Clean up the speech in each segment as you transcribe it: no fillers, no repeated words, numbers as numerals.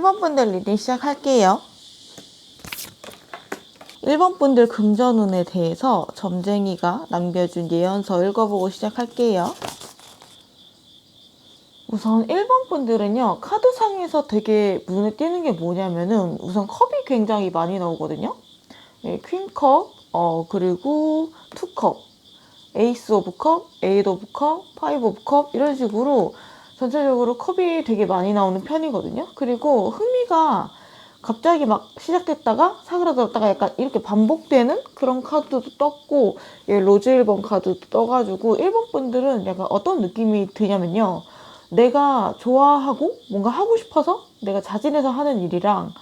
1번 분들 리딩 시작할게요. 1번 분들 금전운에 대해서 점쟁이가 남겨준 예언서 읽어보고 시작할게요. 우선 1번 분들은요, 카드상에서 되게 눈에 띄는 게 뭐냐면은 우선 컵이 굉장히 많이 나오거든요. 네, 퀸컵, 그리고 투컵, 에이스 오브 컵, 에잇 오브 컵, 파이브 오브 컵 이런 식으로 전체적으로 컵이 되게 많이 나오는 편이거든요. 그리고 흥미가 갑자기 막 시작됐다가 사그라들었다가 약간 이렇게 반복되는 그런 카드도 떴고, 로즈 1번 카드도 떠가지고 1번 분들은 약간 어떤 느낌이 드냐면요, 내가 좋아하고 뭔가 하고 싶어서 내가 자진해서 하는 일이랑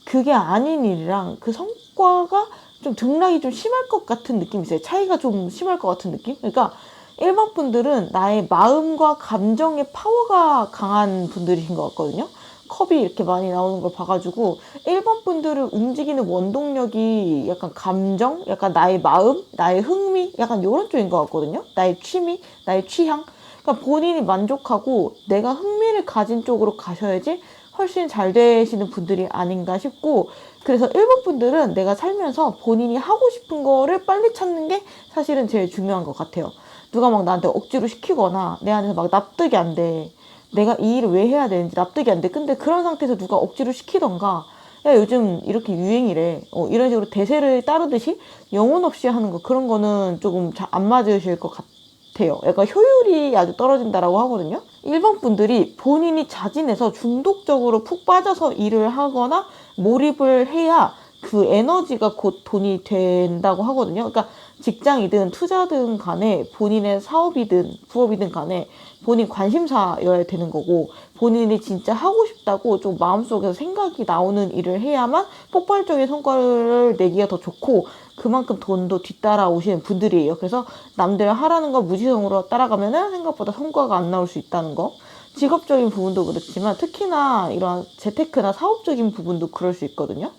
그게 아닌 일이랑 그 성과가 좀 등락이 좀 심할 것 같은 느낌이 있어요. 차이가 좀 심할 것 같은 느낌? 그러니까 1번 분들은 나의 마음과 감정의 파워가 강한 분들이신 것 같거든요. 컵이 이렇게 많이 나오는 걸 봐가지고 1번 분들을 움직이는 원동력이 약간 감정, 약간 나의 마음, 나의 흥미, 약간 이런 쪽인 것 같거든요. 나의 취미, 나의 취향. 그러니까 본인이 만족하고 내가 흥미를 가진 쪽으로 가셔야지 훨씬 잘 되시는 분들이 아닌가 싶고, 그래서 1번 분들은 내가 살면서 본인이 하고 싶은 거를 빨리 찾는 게 사실은 제일 중요한 것 같아요. 누가 막 나한테 억지로 시키거나 내 안에서 막 납득이 안 돼. 내가 이 일을 왜 해야 되는지 납득이 안 돼. 근데 그런 상태에서 누가 억지로 시키던가, 야 요즘 이렇게 유행이래, 이런 식으로 대세를 따르듯이 영혼 없이 하는 거, 그런 거는 조금 잘 안 맞으실 것 같아요. 약간 효율이 아주 떨어진다라고 하거든요. 1번 분들이 본인이 자진해서 중독적으로 푹 빠져서 일을 하거나 몰입을 해야 그 에너지가 곧 돈이 된다고 하거든요. 그러니까 직장이든 투자든 간에 본인의 사업이든 부업이든 간에 본인 관심사여야 되는 거고, 본인이 진짜 하고 싶다고 좀 마음속에서 생각이 나오는 일을 해야만 폭발적인 성과를 내기가 더 좋고, 그만큼 돈도 뒤따라 오시는 분들이에요. 그래서 남들 하라는 거 무지성으로 따라가면은 생각보다 성과가 안 나올 수 있다는 거. 직업적인 부분도 그렇지만 특히나 이런 재테크나 사업적인 부분도 그럴 수 있거든요.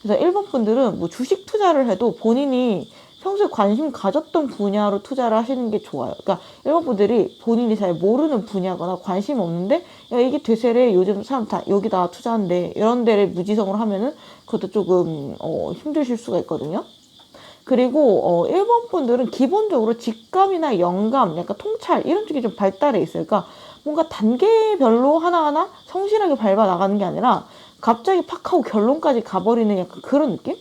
그래서 1번 분들은 뭐 주식 투자를 해도 본인이 평소에 관심 가졌던 분야로 투자를 하시는 게 좋아요. 그러니까 1번 분들이 본인이 잘 모르는 분야거나 관심 없는데, 야 이게 대세래, 요즘 사람 다 여기다 투자한대, 이런 데를 무지성으로 하면은 그것도 조금 힘드실 수가 있거든요. 그리고 1번 분들은 기본적으로 직감이나 영감, 약간 통찰 이런 쪽이 좀 발달해 있어요. 그러니까 뭔가 단계별로 하나하나 성실하게 밟아 나가는 게 아니라 갑자기 팍 하고 결론까지 가버리는 약간 그런 느낌?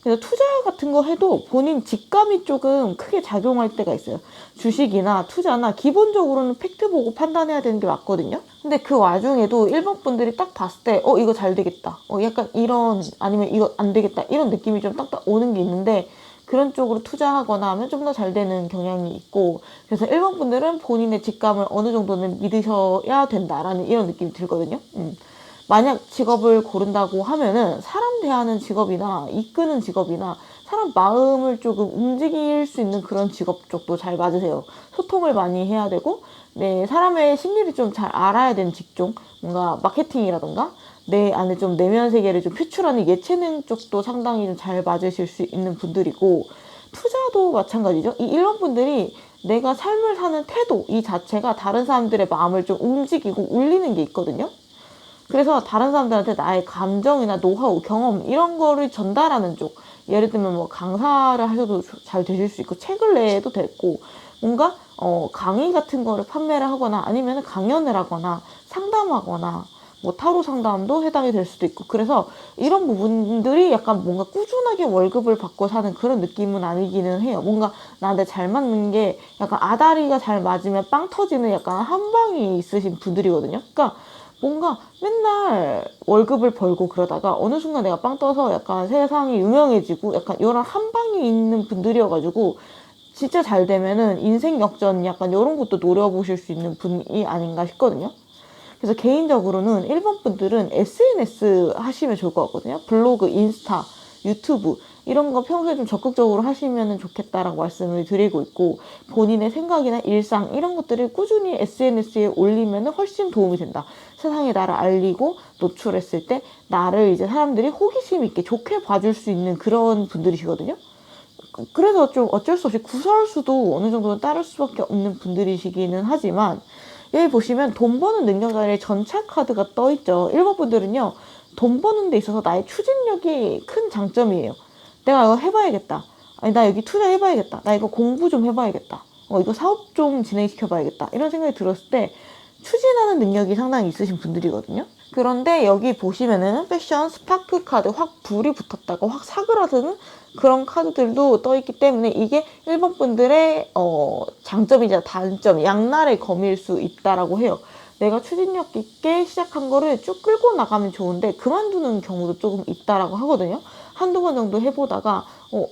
그래서 투자 같은 거 해도 본인 직감이 조금 크게 작용할 때가 있어요. 주식이나 투자나 기본적으로는 팩트 보고 판단해야 되는 게 맞거든요. 근데 그 와중에도 1번 분들이 딱 봤을 때 이거 잘 되겠다, 약간 이런, 아니면 이거 안 되겠다, 이런 느낌이 좀 딱딱 오는 게 있는데, 그런 쪽으로 투자하거나 하면 좀 더 잘 되는 경향이 있고, 그래서 1번 분들은 본인의 직감을 어느 정도는 믿으셔야 된다라는 이런 느낌이 들거든요. 만약 직업을 고른다고 하면은 사람 대하는 직업이나 이끄는 직업이나 사람 마음을 조금 움직일 수 있는 그런 직업 쪽도 잘 맞으세요. 소통을 많이 해야 되고, 네, 사람의 심리를 좀 잘 알아야 되는 직종, 뭔가 마케팅이라던가 내 안에 좀 내면 세계를 좀 표출하는 예체능 쪽도 상당히 좀 잘 맞으실 수 있는 분들이고, 투자도 마찬가지죠. 이 1번 분들이 내가 삶을 사는 태도 이 자체가 다른 사람들의 마음을 좀 움직이고 울리는 게 있거든요. 그래서 다른 사람들한테 나의 감정이나 노하우, 경험 이런 거를 전달하는 쪽, 예를 들면 뭐 강사를 하셔도 잘 되실 수 있고, 책을 내도 됐고, 뭔가 강의 같은 거를 판매를 하거나 아니면 강연을 하거나 상담하거나 뭐 타로 상담도 해당이 될 수도 있고, 그래서 이런 부분들이 약간 뭔가 꾸준하게 월급을 받고 사는 그런 느낌은 아니기는 해요. 뭔가 나한테 잘 맞는 게 약간 아다리가 잘 맞으면 빵 터지는 약간 한 방이 있으신 분들이거든요. 그러니까 뭔가 맨날 월급을 벌고 그러다가 어느 순간 내가 빵 떠서 약간 세상이 유명해지고 약간 이런 한 방이 있는 분들이어가지고, 진짜 잘 되면은 인생 역전 약간 이런 것도 노려보실 수 있는 분이 아닌가 싶거든요. 그래서 개인적으로는 1번 분들은 SNS 하시면 좋을 것 같거든요. 블로그, 인스타, 유튜브 이런 거 평소에 좀 적극적으로 하시면 좋겠다라고 말씀을 드리고 있고, 본인의 생각이나 일상 이런 것들을 꾸준히 SNS에 올리면 훨씬 도움이 된다. 세상에 나를 알리고 노출했을 때 나를 이제 사람들이 호기심 있게 좋게 봐줄 수 있는 그런 분들이시거든요. 그래서 좀 어쩔 수 없이 구설수도 어느 정도는 따를 수밖에 없는 분들이시기는 하지만, 여기 보시면 돈 버는 능력 아래 전체 카드가 떠 있죠. 1번 분들은요, 돈 버는 데 있어서 나의 추진력이 큰 장점이에요. 내가 이거 해봐야겠다. 아니, 나 여기 투자해봐야겠다. 나 이거 공부 좀 해봐야겠다. 이거 사업 좀 진행시켜봐야겠다. 이런 생각이 들었을 때 추진하는 능력이 상당히 있으신 분들이거든요. 그런데 여기 보시면은 패션 스파크 카드, 확 불이 붙었다가 확 사그라드는 그런 카드들도 떠 있기 때문에 이게 1번 분들의 장점이자 단점, 양날의 검일 수 있다라고 해요. 내가 추진력 있게 시작한 거를 쭉 끌고 나가면 좋은데 그만두는 경우도 조금 있다라고 하거든요. 한두 번 정도 해보다가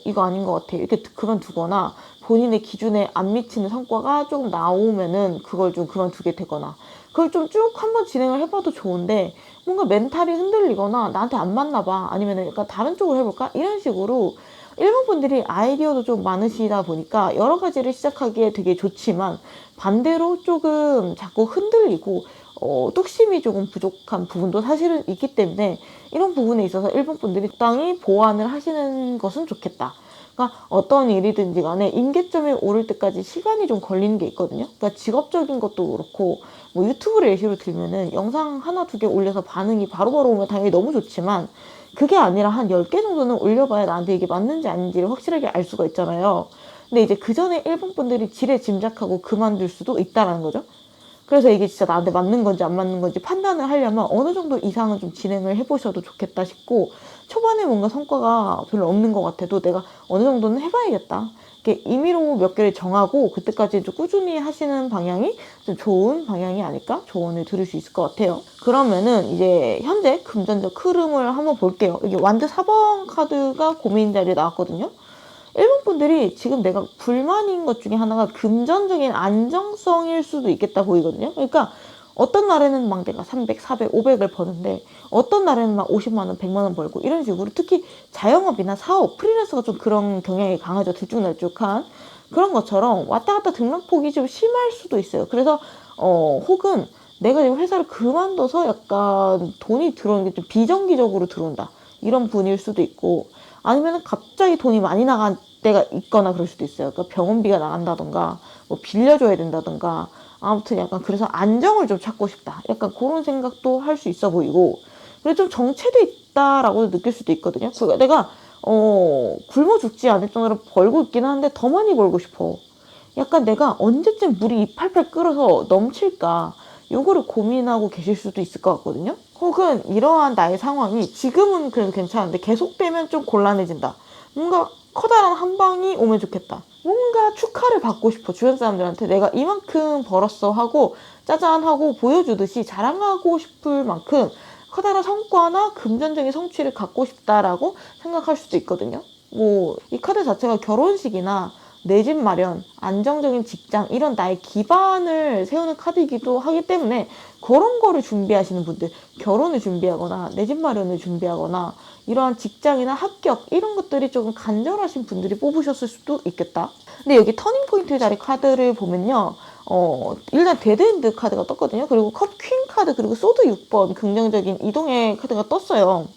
이거 아닌 것 같아, 이렇게 그만두거나 본인의 기준에 안 미치는 성과가 조금 나오면은 그걸 좀 그만두게 되거나, 그걸 좀 쭉 한번 진행을 해봐도 좋은데 뭔가 멘탈이 흔들리거나 나한테 안 맞나 봐, 아니면 약간 다른 쪽으로 해볼까, 이런 식으로 1번 분들이 아이디어도 좀 많으시다 보니까 여러 가지를 시작하기에 되게 좋지만 반대로 조금 자꾸 흔들리고 뚝심이 조금 부족한 부분도 사실은 있기 때문에 이런 부분에 있어서 1번 분들이 적당히 보완을 하시는 것은 좋겠다. 그러니까 어떤 일이든지 간에 임계점에 오를 때까지 시간이 좀 걸리는 게 있거든요. 그러니까 직업적인 것도 그렇고, 뭐 유튜브를 예시로 들면은 영상 하나 두 개 올려서 반응이 바로바로 오면 당연히 너무 좋지만 그게 아니라 한 10개 정도는 올려봐야 나한테 이게 맞는지 아닌지를 확실하게 알 수가 있잖아요. 근데 이제 그 전에 1번 분들이 지레 짐작하고 그만둘 수도 있다라는 거죠. 그래서 이게 진짜 나한테 맞는 건지 안 맞는 건지 판단을 하려면 어느 정도 이상은 좀 진행을 해보셔도 좋겠다 싶고, 초반에 뭔가 성과가 별로 없는 것 같아도 내가 어느 정도는 해봐야겠다, 이렇게 임의로 몇 개를 정하고 그때까지 좀 꾸준히 하시는 방향이 좀 좋은 방향이 아닐까 조언을 들을 수 있을 것 같아요. 그러면은 이제 현재 금전적 흐름을 한번 볼게요. 이게 완드 4번 카드가 고민 자리에 나왔거든요. 1번 분들이 지금 내가 불만인 것 중에 하나가 금전적인 안정성일 수도 있겠다 보이거든요. 그러니까 어떤 날에는 막 내가 300, 400, 500을 버는데 어떤 날에는 막 50만 원, 100만 원 벌고 이런 식으로, 특히 자영업이나 사업, 프리랜서가 좀 그런 경향이 강하죠. 들쭉날쭉한 그런 것처럼 왔다 갔다 등락폭이 좀 심할 수도 있어요. 그래서 혹은 내가 지금 회사를 그만둬서 약간 돈이 들어오는 게 좀 비정기적으로 들어온다, 이런 분일 수도 있고, 아니면 갑자기 돈이 많이 나간 때가 있거나 그럴 수도 있어요. 그러니까 병원비가 나간다던가 뭐 빌려줘야 된다던가, 아무튼 약간 그래서 안정을 좀 찾고 싶다, 약간 그런 생각도 할 수 있어 보이고, 그리고 좀 정체돼 있다라고 느낄 수도 있거든요. 그러니까 내가 굶어 죽지 않을 정도로 벌고 있긴 한데 더 많이 벌고 싶어, 약간 내가 언제쯤 물이 팔팔 끓어서 넘칠까, 요거를 고민하고 계실 수도 있을 것 같거든요. 혹은 이러한 나의 상황이 지금은 그래도 괜찮은데 계속되면 좀 곤란해진다, 뭔가 커다란 한 방이 오면 좋겠다, 뭔가 축하를 받고 싶어, 주변 사람들한테 내가 이만큼 벌었어 하고 짜잔 하고 보여주듯이 자랑하고 싶을 만큼 커다란 성과나 금전적인 성취를 갖고 싶다라고 생각할 수도 있거든요. 뭐 이 카드 자체가 결혼식이나 내 집 마련, 안정적인 직장, 이런 나의 기반을 세우는 카드이기도 하기 때문에 그런 거를 준비하시는 분들, 결혼을 준비하거나 내 집 마련을 준비하거나 이러한 직장이나 합격, 이런 것들이 조금 간절하신 분들이 뽑으셨을 수도 있겠다. 근데 여기 터닝포인트 자리 카드를 보면요, 일단 데드핸드 카드가 떴거든요. 그리고 컵 퀸 카드, 그리고 소드 6번 긍정적인 이동의 카드가 떴어요.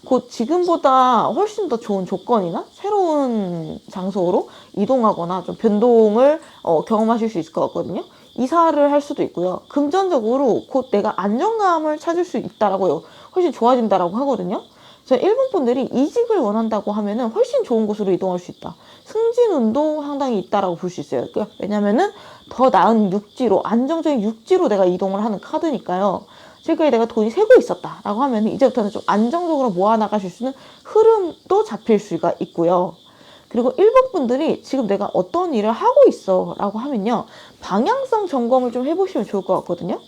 곧 지금보다 훨씬 더 좋은 조건이나 새로운 장소로 이동하거나 좀 변동을 경험하실 수 있을 것 같거든요. 이사를 할 수도 있고요. 금전적으로 곧 내가 안정감을 찾을 수 있다라고요. 훨씬 좋아진다라고 하거든요. 그래서 일본 분들이 이직을 원한다고 하면은 훨씬 좋은 곳으로 이동할 수 있다, 승진운도 상당히 있다라고 볼 수 있어요. 왜냐면은 더 나은 육지로, 안정적인 육지로 내가 이동을 하는 카드니까요. 지금까지 내가 돈이 새고 있었다라고 하면 이제부터는 좀 안정적으로 모아나가실 수 있는 흐름도 잡힐 수가 있고요. 그리고 1번 분들이 지금 내가 어떤 일을 하고 있어 라고 하면요, 방향성 점검을 좀 해보시면 좋을 것 같거든요.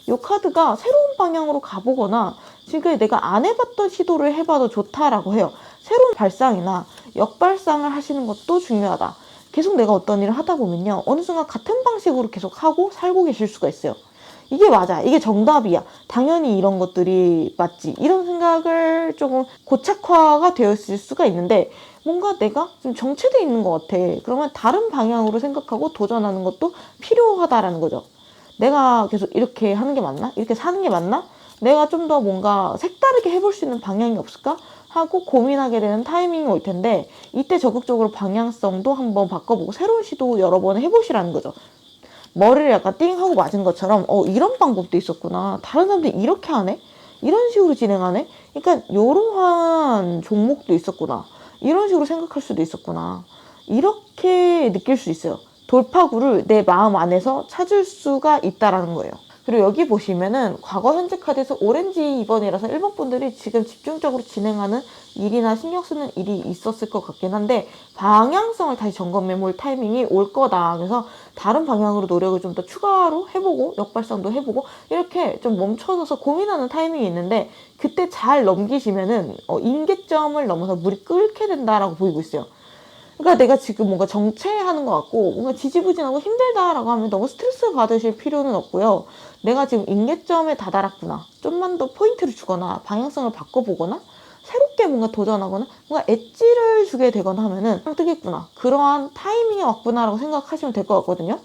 이 카드가 새로운 방향으로 가보거나 지금 내가 안 해봤던 시도를 해봐도 좋다라고 해요. 새로운 발상이나 역발상을 하시는 것도 중요하다. 계속 내가 어떤 일을 하다 보면요, 어느 순간 같은 방식으로 계속 하고 살고 계실 수가 있어요. 이게 맞아, 이게 정답이야, 당연히 이런 것들이 맞지, 이런 생각을 조금 고착화가 되었을 수가 있는데, 뭔가 내가 좀 정체되어 있는 것 같아. 그러면 다른 방향으로 생각하고 도전하는 것도 필요하다라는 거죠. 내가 계속 이렇게 하는 게 맞나? 이렇게 사는 게 맞나? 내가 좀 더 뭔가 색다르게 해볼 수 있는 방향이 없을까? 하고 고민하게 되는 타이밍이 올 텐데, 이때 적극적으로 방향성도 한번 바꿔보고 새로운 시도 여러 번 해보시라는 거죠. 머리를 약간 띵 하고 맞은 것처럼 이런 방법도 있었구나. 다른 사람들이 이렇게 하네? 이런 식으로 진행하네? 그러니까 이러한 종목도 있었구나. 이런 식으로 생각할 수도 있었구나. 이렇게 느낄 수 있어요. 돌파구를 내 마음 안에서 찾을 수가 있다라는 거예요. 그리고 여기 보시면은 과거 현재 카드에서 오렌지 2번이라서 1번 분들이 지금 집중적으로 진행하는 일이나 신경 쓰는 일이 있었을 것 같긴 한데 방향성을 다시 점검해 볼 타이밍이 올 거다. 그래서 다른 방향으로 노력을 좀 더 추가로 해보고 역발상도 해보고 이렇게 좀 멈춰서서 고민하는 타이밍이 있는데 그때 잘 넘기시면은 임계점을 넘어서 물이 끓게 된다라고 보이고 있어요. 그러니까 내가 지금 뭔가 정체하는 것 같고 뭔가 지지부진하고 힘들다라고 하면 너무 스트레스 받으실 필요는 없고요. 내가 지금 임계점에 다다랐구나. 좀만 더 포인트를 주거나 방향성을 바꿔보거나 새롭게 뭔가 도전하거나 뭔가 엣지를 주게 되거나 하면은 뜨겠구나. 그러한 타이밍이 왔구나라고 생각하시면 될 것 같거든요.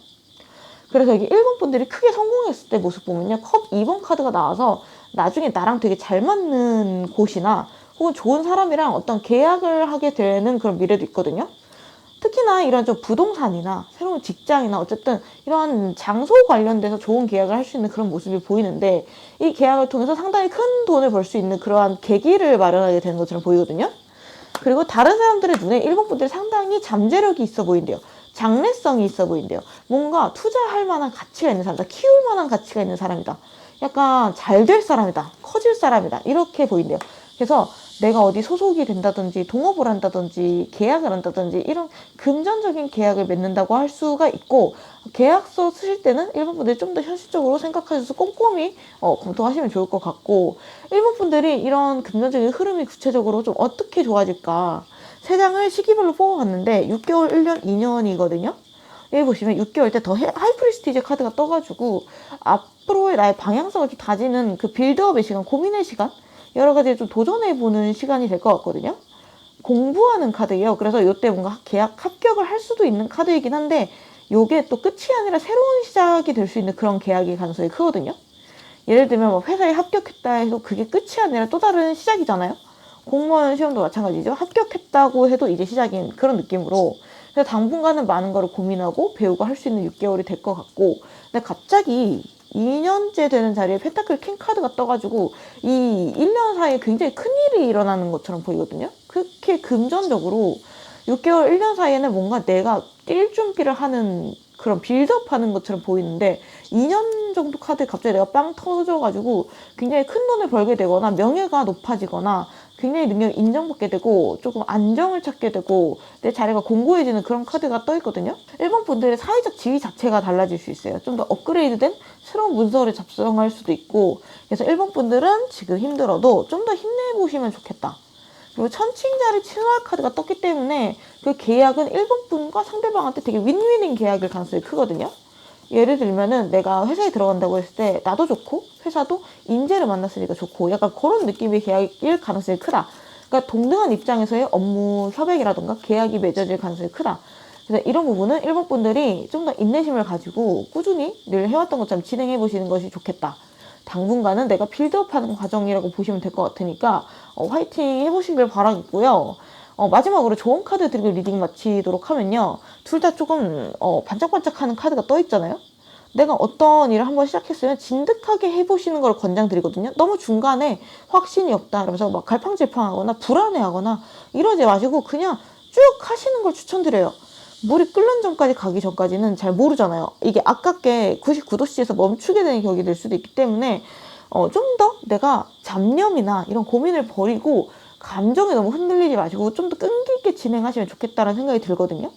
그래서 여기 1번 분들이 크게 성공했을 때 모습 보면요. 컵 2번 카드가 나와서 나중에 나랑 되게 잘 맞는 곳이나 혹은 좋은 사람이랑 어떤 계약을 하게 되는 그런 미래도 있거든요. 특히나 이런 좀 부동산이나 새로운 직장이나 어쨌든 이런 장소 관련돼서 좋은 계약을 할 수 있는 그런 모습이 보이는데 이 계약을 통해서 상당히 큰 돈을 벌 수 있는 그러한 계기를 마련하게 되는 것처럼 보이거든요. 그리고 다른 사람들의 눈에 1번 분들이 상당히 잠재력이 있어 보인대요. 장래성이 있어 보인대요. 뭔가 투자할 만한 가치가 있는 사람이다. 키울 만한 가치가 있는 사람이다. 약간 잘 될 사람이다. 커질 사람이다. 이렇게 보인대요. 그래서 내가 어디 소속이 된다든지 동업을 한다든지 계약을 한다든지 이런 금전적인 계약을 맺는다고 할 수가 있고 계약서 쓰실 때는 1번 분들이 좀 더 현실적으로 생각하셔서 꼼꼼히 검토하시면 좋을 것 같고 1번 분들이 이런 금전적인 흐름이 구체적으로 좀 어떻게 좋아질까 세 장을 시기별로 뽑아봤는데 6개월, 1년, 2년이거든요. 여기 보시면 6개월 때 더 하이프리스티지 카드가 떠가지고 앞으로의 나의 방향성을 좀 다지는 그 빌드업의 시간, 고민의 시간 여러 가지 좀 도전해보는 시간이 될 것 같거든요. 공부하는 카드예요. 그래서 이때 뭔가 계약 합격을 할 수도 있는 카드이긴 한데 요게 또 끝이 아니라 새로운 시작이 될 수 있는 그런 계약의 가능성이 크거든요. 예를 들면 뭐 회사에 합격했다 해도 그게 끝이 아니라 또 다른 시작이잖아요. 공무원 시험도 마찬가지죠. 합격했다고 해도 이제 시작인 그런 느낌으로 그래서 당분간은 많은 거를 고민하고 배우고 할 수 있는 6개월이 될 것 같고 근데 갑자기 2년째 되는 자리에 펜타클 킹 카드가 떠가지고 이 1년 사이에 굉장히 큰일이 일어나는 것처럼 보이거든요. 그렇게 금전적으로 6개월, 1년 사이에는 뭔가 내가 뛸 준비를 하는 그런 빌드업 하는 것처럼 보이는데 2년 정도 카드에 갑자기 내가 빵 터져가지고 굉장히 큰 돈을 벌게 되거나 명예가 높아지거나 굉장히 능력이 인정받게 되고 조금 안정을 찾게 되고 내 자리가 공고해지는 그런 카드가 떠 있거든요. 1번 분들의 사회적 지위 자체가 달라질 수 있어요. 좀 더 업그레이드된 새로운 문서를 작성할 수도 있고 그래서 1번 분들은 지금 힘들어도 좀 더 힘내보시면 좋겠다. 그리고 천칭자리 친화할 카드가 떴기 때문에 그 계약은 1번 분과 상대방한테 되게 윈윈인 계약일 가능성이 크거든요. 예를 들면은 내가 회사에 들어간다고 했을 때 나도 좋고 회사도 인재를 만났으니까 좋고 약간 그런 느낌의 계약일 가능성이 크다. 그러니까 동등한 입장에서의 업무 협약이라던가 계약이 맺어질 가능성이 크다. 그래서 이런 부분은 1번 분들이 좀 더 인내심을 가지고 꾸준히 늘 해왔던 것처럼 진행해 보시는 것이 좋겠다. 당분간은 내가 빌드업하는 과정이라고 보시면 될 것 같으니까 화이팅 해보시길 바라겠고요. 마지막으로 좋은 카드 드리고 리딩 마치도록 하면요. 둘 다 조금 반짝반짝하는 카드가 떠 있잖아요. 내가 어떤 일을 한번 시작했으면 진득하게 해보시는 걸 권장드리거든요. 너무 중간에 확신이 없다 그러면서 막 갈팡질팡하거나 불안해하거나 이러지 마시고 그냥 쭉 하시는 걸 추천드려요. 물이 끓는 전까지 가기 전까지는 잘 모르잖아요. 이게 아깝게 99도씨에서 멈추게 되는 격이 될 수도 있기 때문에 좀 더 내가 잡념이나 이런 고민을 버리고 감정에 너무 흔들리지 마시고 좀 더 끈기 있게 진행하시면 좋겠다는 생각이 들거든요.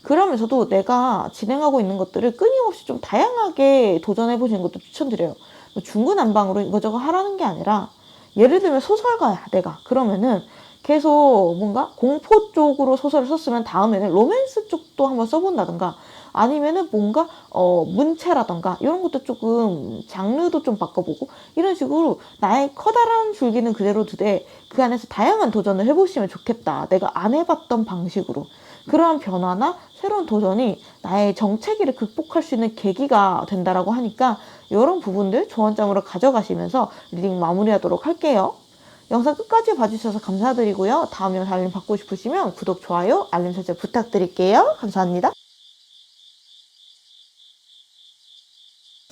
그러면서도 내가 진행하고 있는 것들을 끊임없이 좀 다양하게 도전해 보시는 것도 추천드려요. 뭐 중구난방으로 이거저거 하라는 게 아니라 예를 들면 소설가야 내가 그러면은 계속 뭔가 공포 쪽으로 소설을 썼으면 다음에는 로맨스 쪽도 한번 써본다든가 아니면은 뭔가 문체라던가 이런 것도 조금 장르도 좀 바꿔보고 이런 식으로 나의 커다란 줄기는 그대로 두되 그 안에서 다양한 도전을 해보시면 좋겠다. 내가 안 해봤던 방식으로 그러한 변화나 새로운 도전이 나의 정체기를 극복할 수 있는 계기가 된다라고 하니까 이런 부분들 조언장으로 가져가시면서 리딩 마무리하도록 할게요. 영상 끝까지 봐주셔서 감사드리고요. 다음 영상 알림 받고 싶으시면 구독, 좋아요, 알림 설정 부탁드릴게요. 감사합니다.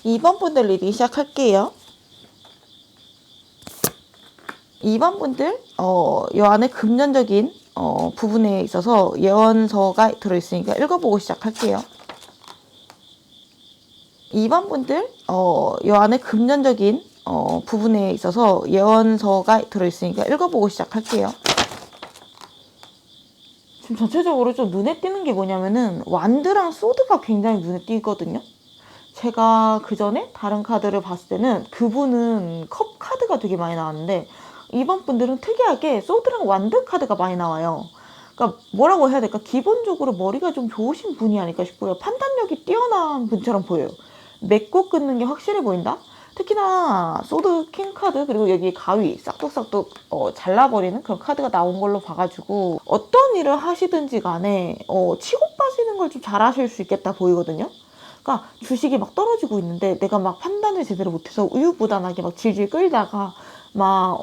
2번 분들 리딩 시작할게요. 2번 분들, 이 안에 금전적인 부분에 있어서 예언서가 들어있으니까 읽어보고 시작할게요. 2번 분들, 이 안에 금전적인 부분에 있어서 예언서가 들어있으니까 읽어보고 시작할게요. 지금 전체적으로 좀 눈에 띄는 게 뭐냐면은 완드랑 소드가 굉장히 눈에 띄거든요. 제가 그 전에 다른 카드를 봤을 때는 그분은 컵 카드가 되게 많이 나왔는데 이번 분들은 특이하게 소드랑 완드 카드가 많이 나와요. 그러니까 뭐라고 해야 될까? 기본적으로 머리가 좀 좋으신 분이 아닐까 싶고요. 판단력이 뛰어난 분처럼 보여요. 맺고 끊는 게 확실해 보인다? 특히나 소드 킹 카드 그리고 여기 가위 싹둑싹둑 잘라버리는 그런 카드가 나온 걸로 봐가지고 어떤 일을 하시든지 간에 치고 빠지는 걸 좀 잘하실 수 있겠다 보이거든요. 그러니까 주식이 막 떨어지고 있는데 내가 막 판단을 제대로 못해서 우유부단하게 막 질질 끌다가 막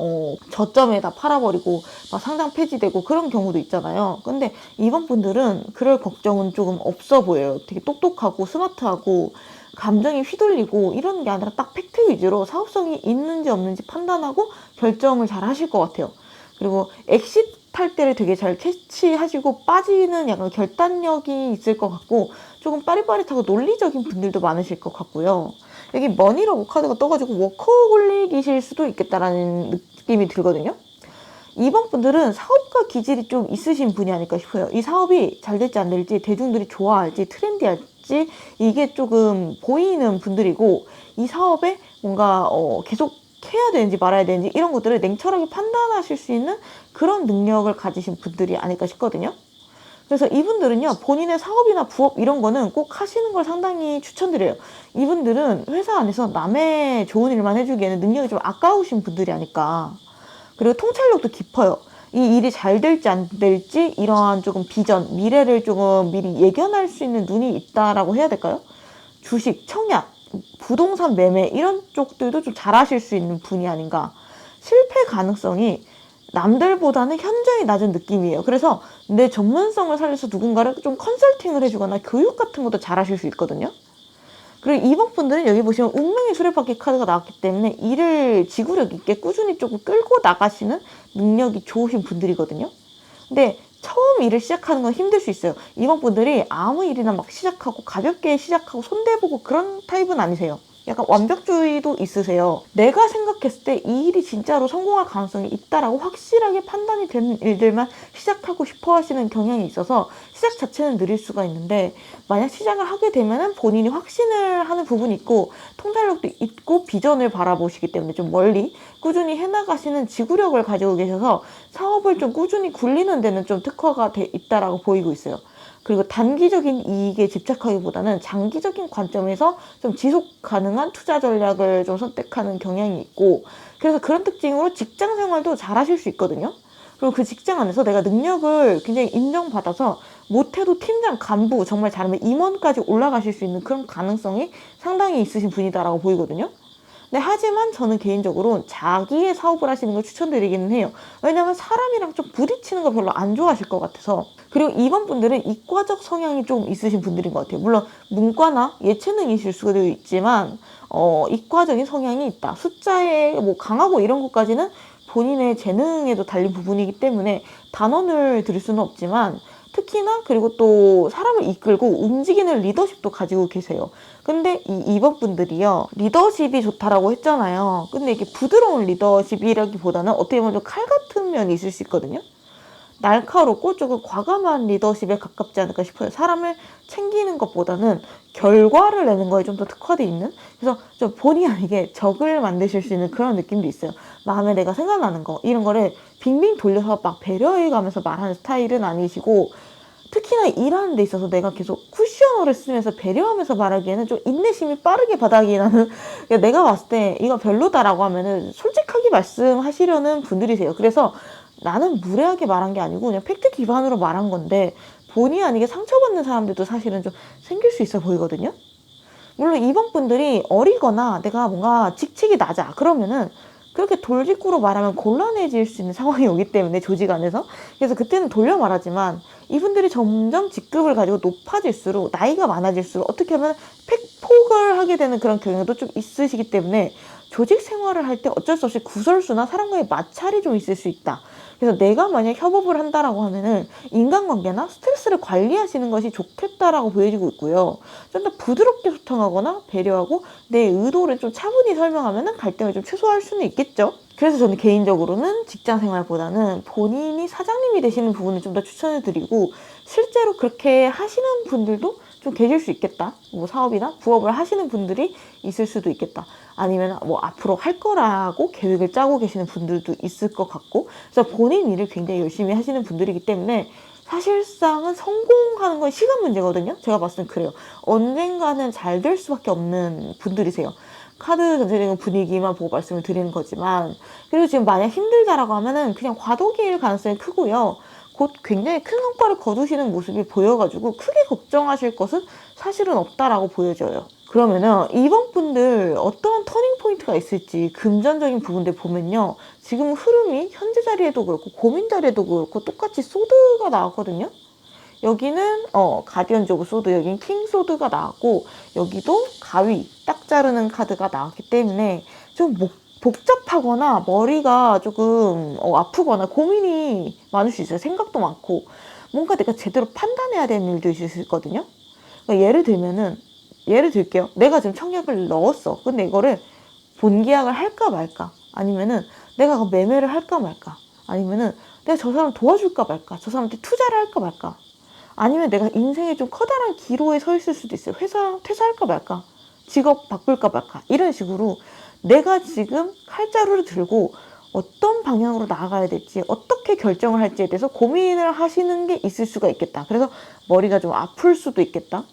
저점에다 팔아버리고 막 상장 폐지되고 그런 경우도 있잖아요. 근데 이번 분들은 그럴 걱정은 조금 없어 보여요. 되게 똑똑하고 스마트하고 감정이 휘둘리고 이런 게 아니라 딱 팩트 위주로 사업성이 있는지 없는지 판단하고 결정을 잘 하실 것 같아요. 그리고 엑시트 할 때를 되게 잘 캐치하시고 빠지는 약간 결단력이 있을 것 같고 조금 빠릿빠릿하고 논리적인 분들도 많으실 것 같고요. 여기 머니라고 카드가 떠가지고 워커홀릭이실 수도 있겠다라는 느낌이 들거든요. 이번 분들은 사업가 기질이 좀 있으신 분이 아닐까 싶어요. 이 사업이 잘 될지 안 될지 대중들이 좋아할지 트렌디할지 이게 조금 보이는 분들이고 이 사업에 뭔가 계속 해야 되는지 말아야 되는지 이런 것들을 냉철하게 판단하실 수 있는 그런 능력을 가지신 분들이 아닐까 싶거든요. 그래서 이분들은요 본인의 사업이나 부업 이런 거는 꼭 하시는 걸 상당히 추천드려요. 이분들은 회사 안에서 남의 좋은 일만 해주기에는 능력이 좀 아까우신 분들이 아닐까. 그리고 통찰력도 깊어요. 이 일이 잘 될지 안 될지 이러한 조금 비전, 미래를 조금 미리 예견할 수 있는 눈이 있다라고 해야 될까요? 주식, 청약, 부동산 매매 이런 쪽들도 좀 잘하실 수 있는 분이 아닌가. 실패 가능성이 남들보다는 현저히 낮은 느낌이에요. 그래서 내 전문성을 살려서 누군가를 좀 컨설팅을 해주거나 교육 같은 것도 잘하실 수 있거든요. 그리고 이번 분들은 여기 보시면 운명의 수레바퀴 카드가 나왔기 때문에 일을 지구력 있게 꾸준히 조금 끌고 나가시는 능력이 좋으신 분들이거든요. 근데 처음 일을 시작하는 건 힘들 수 있어요. 이번 분들이 아무 일이나 막 시작하고 가볍게 시작하고 손대보고 그런 타입은 아니세요. 약간 완벽주의도 있으세요. 내가 생각했을 때 이 일이 진짜로 성공할 가능성이 있다라고 확실하게 판단이 되는 일들만 시작하고 싶어 하시는 경향이 있어서 시작 자체는 느릴 수가 있는데 만약 시작을 하게 되면은 본인이 확신을 하는 부분이 있고 통달력도 있고 비전을 바라보시기 때문에 좀 멀리 꾸준히 해나가시는 지구력을 가지고 계셔서 사업을 좀 꾸준히 굴리는 데는 좀 특화가 돼 있다라고 보이고 있어요. 그리고 단기적인 이익에 집착하기보다는 장기적인 관점에서 좀 지속 가능한 투자 전략을 좀 선택하는 경향이 있고 그래서 그런 특징으로 직장 생활도 잘 하실 수 있거든요. 그리고 그 직장 안에서 내가 능력을 굉장히 인정받아서 못해도 팀장, 간부, 정말 잘하면 임원까지 올라가실 수 있는 그런 가능성이 상당히 있으신 분이다라고 보이거든요. 네, 하지만 저는 개인적으로 자기의 사업을 하시는 걸 추천드리기는 해요. 왜냐면 사람이랑 좀 부딪히는 거 별로 안 좋아하실 것 같아서. 그리고 이번 분들은 이과적 성향이 좀 있으신 분들인 것 같아요. 물론 문과나 예체능이실 수도 있지만 이과적인 성향이 있다. 숫자에 뭐 강하고 이런 것까지는 본인의 재능에도 달린 부분이기 때문에 단언을 드릴 수는 없지만 특히나 그리고 또 사람을 이끌고 움직이는 리더십도 가지고 계세요. 근데 이번 분들이요 리더십이 좋다라고 했잖아요. 근데 이게 부드러운 리더십이라기보다는 어떻게 보면 좀 칼 같은 면이 있을 수 있거든요. 날카롭고 조금 과감한 리더십에 가깝지 않을까 싶어요. 사람을 챙기는 것보다는 결과를 내는 거에 좀 더 특화되어 있는 그래서 좀 본의 아니게 적을 만드실 수 있는 그런 느낌도 있어요. 마음에 내가 생각나는 거 이런 거를 빙빙 돌려서 막 배려해가면서 말하는 스타일은 아니시고 특히나 일하는 데 있어서 내가 계속 쿠셔너를 쓰면서 배려하면서 말하기에는 좀 인내심이 빠르게 바닥이 나는 내가 봤을 때 이거 별로다라고 하면은 솔직하게 말씀하시려는 분들이세요. 그래서 나는 무례하게 말한 게 아니고 그냥 팩트 기반으로 말한 건데 본의 아니게 상처받는 사람들도 사실은 좀 생길 수 있어 보이거든요. 물론 이번 분들이 어리거나 내가 뭔가 직책이 낮아 그러면은 그렇게 돌직구로 말하면 곤란해질 수 있는 상황이 오기 때문에 조직 안에서 그래서 그때는 돌려 말하지만 이분들이 점점 직급을 가지고 높아질수록 나이가 많아질수록 어떻게 하면 팩폭 회복을 하게 되는 그런 경향도 좀 있으시기 때문에 조직 생활을 할 때 어쩔 수 없이 구설수나 사람과의 마찰이 좀 있을 수 있다. 그래서 내가 만약 협업을 한다라고 하면은 인간관계나 스트레스를 관리하시는 것이 좋겠다라고 보여지고 있고요. 좀 더 부드럽게 소통하거나 배려하고 내 의도를 좀 차분히 설명하면은 갈등을 좀 최소화할 수는 있겠죠. 그래서 저는 개인적으로는 직장 생활보다는 본인이 사장님이 되시는 부분을 좀 더 추천을 드리고, 실제로 그렇게 하시는 분들도 좀 계실 수 있겠다. 뭐 사업이나 부업을 하시는 분들이 있을 수도 있겠다. 아니면 뭐 앞으로 할 거라고 계획을 짜고 계시는 분들도 있을 것 같고, 그래서 본인 일을 굉장히 열심히 하시는 분들이기 때문에 사실상은 성공하는 건 시간 문제거든요. 제가 봤을 땐 그래요. 언젠가는 잘 될 수밖에 없는 분들이세요. 카드 전체적인 분위기만 보고 말씀을 드리는 거지만, 그리고 지금 만약 힘들다라고 하면은 그냥 과도기일 가능성이 크고요. 곧 굉장히 큰 성과를 거두시는 모습이 보여가지고 크게 걱정하실 것은 사실은 없다라고 보여져요. 그러면은 이번 분들 어떠한 터닝 포인트가 있을지 금전적인 부분들 보면요, 지금 흐름이 현재 자리에도 그렇고 고민 자리에도 그렇고 똑같이 소드가 나왔거든요. 여기는 가디언즈 오브 소드, 여긴 킹 소드가 나왔고, 여기도 가위 딱 자르는 카드가 나왔기 때문에 좀 복잡하거나 머리가 조금 아프거나 고민이 많을 수 있어요. 생각도 많고 뭔가 내가 제대로 판단해야 되는 일도 있을 수 있거든요. 그러니까 예를 들게요. 내가 지금 청약을 넣었어. 근데 이거를 본계약을 할까 말까, 아니면은 내가 매매를 할까 말까, 아니면은 내가 저 사람 도와줄까 말까, 저 사람한테 투자를 할까 말까, 아니면 내가 인생에 좀 커다란 기로에 서 있을 수도 있어요. 회사 퇴사할까 말까, 직업 바꿀까 말까, 이런 식으로 내가 지금 칼자루를 들고 어떤 방향으로 나아가야 될지, 어떻게 결정을 할지에 대해서 고민을 하시는 게 있을 수가 있겠다. 그래서 머리가 좀 아플 수도 있겠다.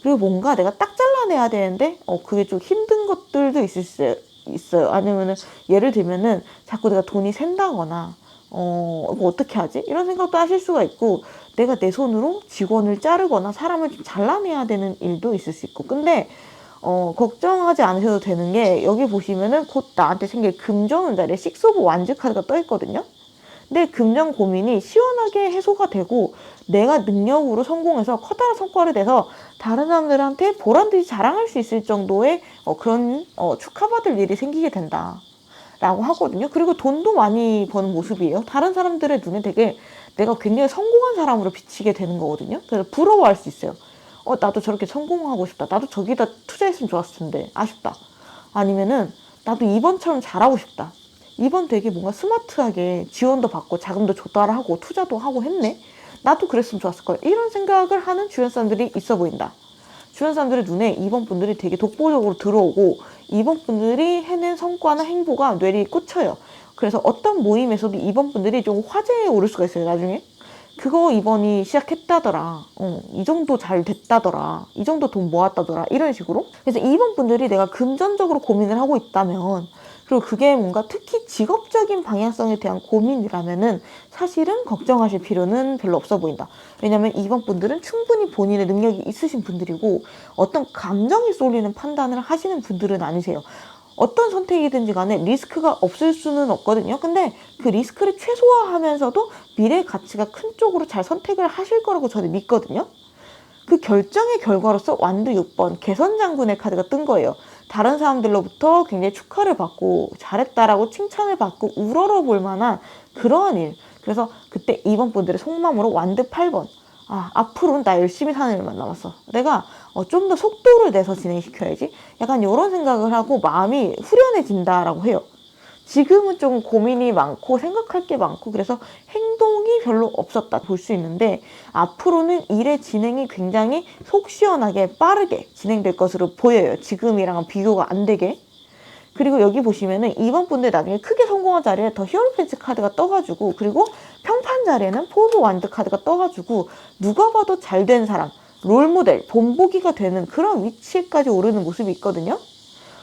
그리고 뭔가 내가 딱 잘라내야 되는데 그게 좀 힘든 것들도 있을 수 있어요. 아니면은 예를 들면은 자꾸 내가 돈이 샌다거나 이거 어떻게 하지? 이런 생각도 하실 수가 있고, 내가 내 손으로 직원을 자르거나 사람을 좀 잘라내야 되는 일도 있을 수 있고. 근데 걱정하지 않으셔도 되는 게, 여기 보시면은 곧 나한테 생길 금전 운자리에 식스 오브 완즈 카드가 떠 있거든요. 내 금전 고민이 시원하게 해소가 되고, 내가 능력으로 성공해서 커다란 성과를 내서 다른 사람들한테 보란듯이 자랑할 수 있을 정도의 그런 축하받을 일이 생기게 된다 라고 하거든요. 그리고 돈도 많이 버는 모습이에요. 다른 사람들의 눈에 되게 내가 굉장히 성공한 사람으로 비치게 되는 거거든요. 그래서 부러워할 수 있어요. 나도 저렇게 성공하고 싶다. 나도 저기다 투자했으면 좋았을 텐데 아쉽다. 아니면은 나도 이번처럼 잘하고 싶다. 이번 되게 뭔가 스마트하게 지원도 받고 자금도 조달하고 투자도 하고 했네. 나도 그랬으면 좋았을 거야. 이런 생각을 하는 주변 사람들이 있어 보인다. 주변 사람들의 눈에 이번 분들이 되게 독보적으로 들어오고, 이번 분들이 해낸 성과나 행보가 뇌리에 꽂혀요. 그래서 어떤 모임에서도 이번 분들이 좀 화제에 오를 수가 있어요. 나중에 그거 이번이 시작했다더라, 이 정도 잘 됐다더라, 이 정도 돈 모았다더라, 이런 식으로. 그래서 이번 분들이 내가 금전적으로 고민을 하고 있다면, 그리고 그게 뭔가 특히 직업적인 방향성에 대한 고민이라면은 사실은 걱정하실 필요는 별로 없어 보인다. 왜냐면 이번 분들은 충분히 본인의 능력이 있으신 분들이고, 어떤 감정이 쏠리는 판단을 하시는 분들은 아니세요. 어떤 선택이든지 간에 리스크가 없을 수는 없거든요. 근데 그 리스크를 최소화하면서도 미래 가치가 큰 쪽으로 잘 선택을 하실 거라고 저는 믿거든요. 그 결정의 결과로서 완드 6번 개선장군의 카드가 뜬 거예요. 다른 사람들로부터 굉장히 축하를 받고 잘했다라고 칭찬을 받고 우러러 볼 만한 그러한 일. 그래서 그때 이번 분들의 속마음으로 완드 8번. 앞으로는 나 열심히 사는 일만 남았어. 내가 좀 더 속도를 내서 진행시켜야지. 약간 이런 생각을 하고 마음이 후련해진다라고 해요. 지금은 좀 고민이 많고 생각할 게 많고 그래서 행동이 별로 없었다 볼 수 있는데, 앞으로는 일의 진행이 굉장히 속 시원하게 빠르게 진행될 것으로 보여요. 지금이랑은 비교가 안 되게. 그리고 여기 보시면은 이번 분들 나중에 크게 성공한 자리에 더 히어로팬츠 카드가 떠가지고, 그리고 평판 자리에는 포 오브 완드 카드가 떠가지고 누가 봐도 잘 된 사람, 롤모델, 본보기가 되는 그런 위치까지 오르는 모습이 있거든요.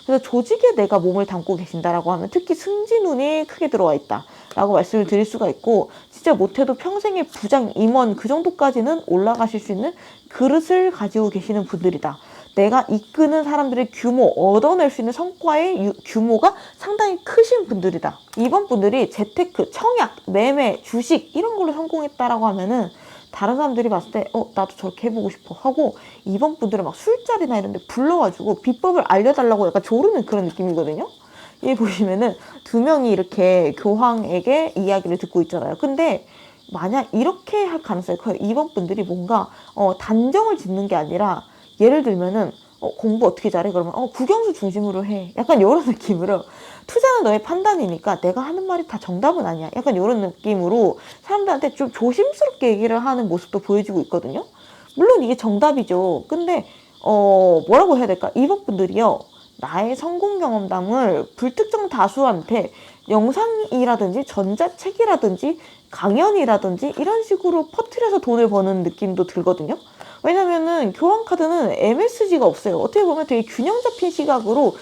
그래서 조직에 내가 몸을 담고 계신다라고 하면 특히 승진운이 크게 들어와 있다 라고 말씀을 드릴 수가 있고, 진짜 못해도 평생의 부장, 임원 그 정도까지는 올라가실 수 있는 그릇을 가지고 계시는 분들이다. 내가 이끄는 사람들의 규모, 얻어낼 수 있는 성과의 규모가 상당히 크신 분들이다. 이번 분들이 재테크, 청약, 매매, 주식 이런 걸로 성공했다라고 하면은 다른 사람들이 봤을 때 나도 저렇게 해보고 싶어 하고 2번 분들은 막 술자리나 이런 데 불러가지고 비법을 알려달라고 약간 조르는 그런 느낌이거든요. 여기 보시면은 두 명이 이렇게 교황에게 이야기를 듣고 있잖아요. 근데 만약 이렇게 할 가능성이 커요. 2번 분들이 뭔가 단정을 짓는 게 아니라 예를 들면은 공부 어떻게 잘해? 그러면 국영수 중심으로 해. 약간 이런 느낌으로 투자는 너의 판단이니까 내가 하는 말이 다 정답은 아니야. 약간 이런 느낌으로 사람들한테 좀 조심스럽게 얘기를 하는 모습도 보여지고 있거든요. 물론 이게 정답이죠. 근데 뭐라고 해야 될까? 2번 분들이요. 나의 성공 경험담을 불특정 다수한테 영상이라든지 전자책이라든지 강연이라든지 이런 식으로 퍼뜨려서 돈을 버는 느낌도 들거든요. 왜냐면은 교환카드는 MSG가 없어요. 어떻게 보면 되게 균형 잡힌 시각으로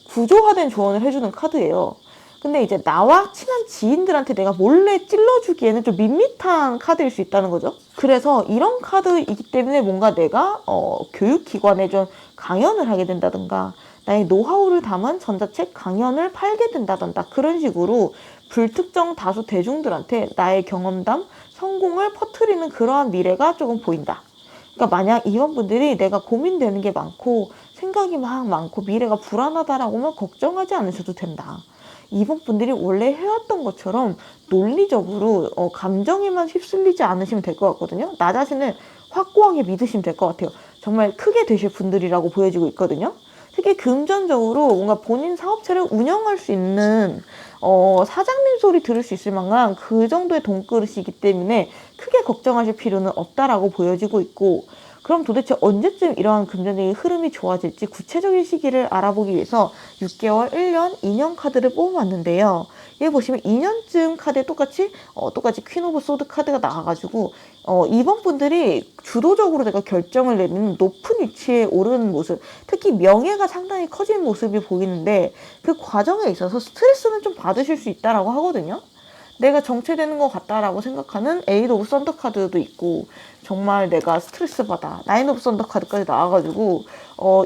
구조화된 조언을 해주는 카드예요. 근데 이제 나와 친한 지인들한테 내가 몰래 찔러주기에는 좀 밋밋한 카드일 수 있다는 거죠. 그래서 이런 카드이기 때문에 뭔가 내가 교육기관에 좀 강연을 하게 된다든가 나의 노하우를 담은 전자책 강연을 팔게 된다든가 그런 식으로 불특정 다수 대중들한테 나의 경험담, 성공을 퍼뜨리는 그러한 미래가 조금 보인다. 그러니까 만약 이런 분들이 내가 고민되는 게 많고 생각이 막 많고 미래가 불안하다라고 하면 걱정하지 않으셔도 된다. 이번 분들이 원래 해왔던 것처럼 논리적으로 감정에만 휩쓸리지 않으시면 될 것 같거든요. 나 자신을 확고하게 믿으시면 될 것 같아요. 정말 크게 되실 분들이라고 보여지고 있거든요. 특히 금전적으로 뭔가 본인 사업체를 운영할 수 있는 사장님 소리 들을 수 있을 만한 그 정도의 돈그릇이기 때문에 크게 걱정하실 필요는 없다라고 보여지고 있고, 그럼 도대체 언제쯤 이러한 금전적인 흐름이 좋아질지 구체적인 시기를 알아보기 위해서 6개월, 1년, 2년 카드를 뽑아봤는데요. 여기 보시면 2년쯤 카드에 똑같이 퀸 오브 소드 카드가 나와가지고 이번 분들이 주도적으로 내가 결정을 내리는 높은 위치에 오르는 모습, 특히 명예가 상당히 커진 모습이 보이는데 그 과정에 있어서 스트레스는 좀 받으실 수 있다라고 하거든요. 내가 정체되는 것 같다라고 생각하는 에이드 오브 썬더 카드도 있고, 정말 내가 스트레스 받아 나인 오브 썬더 카드까지 나와가지고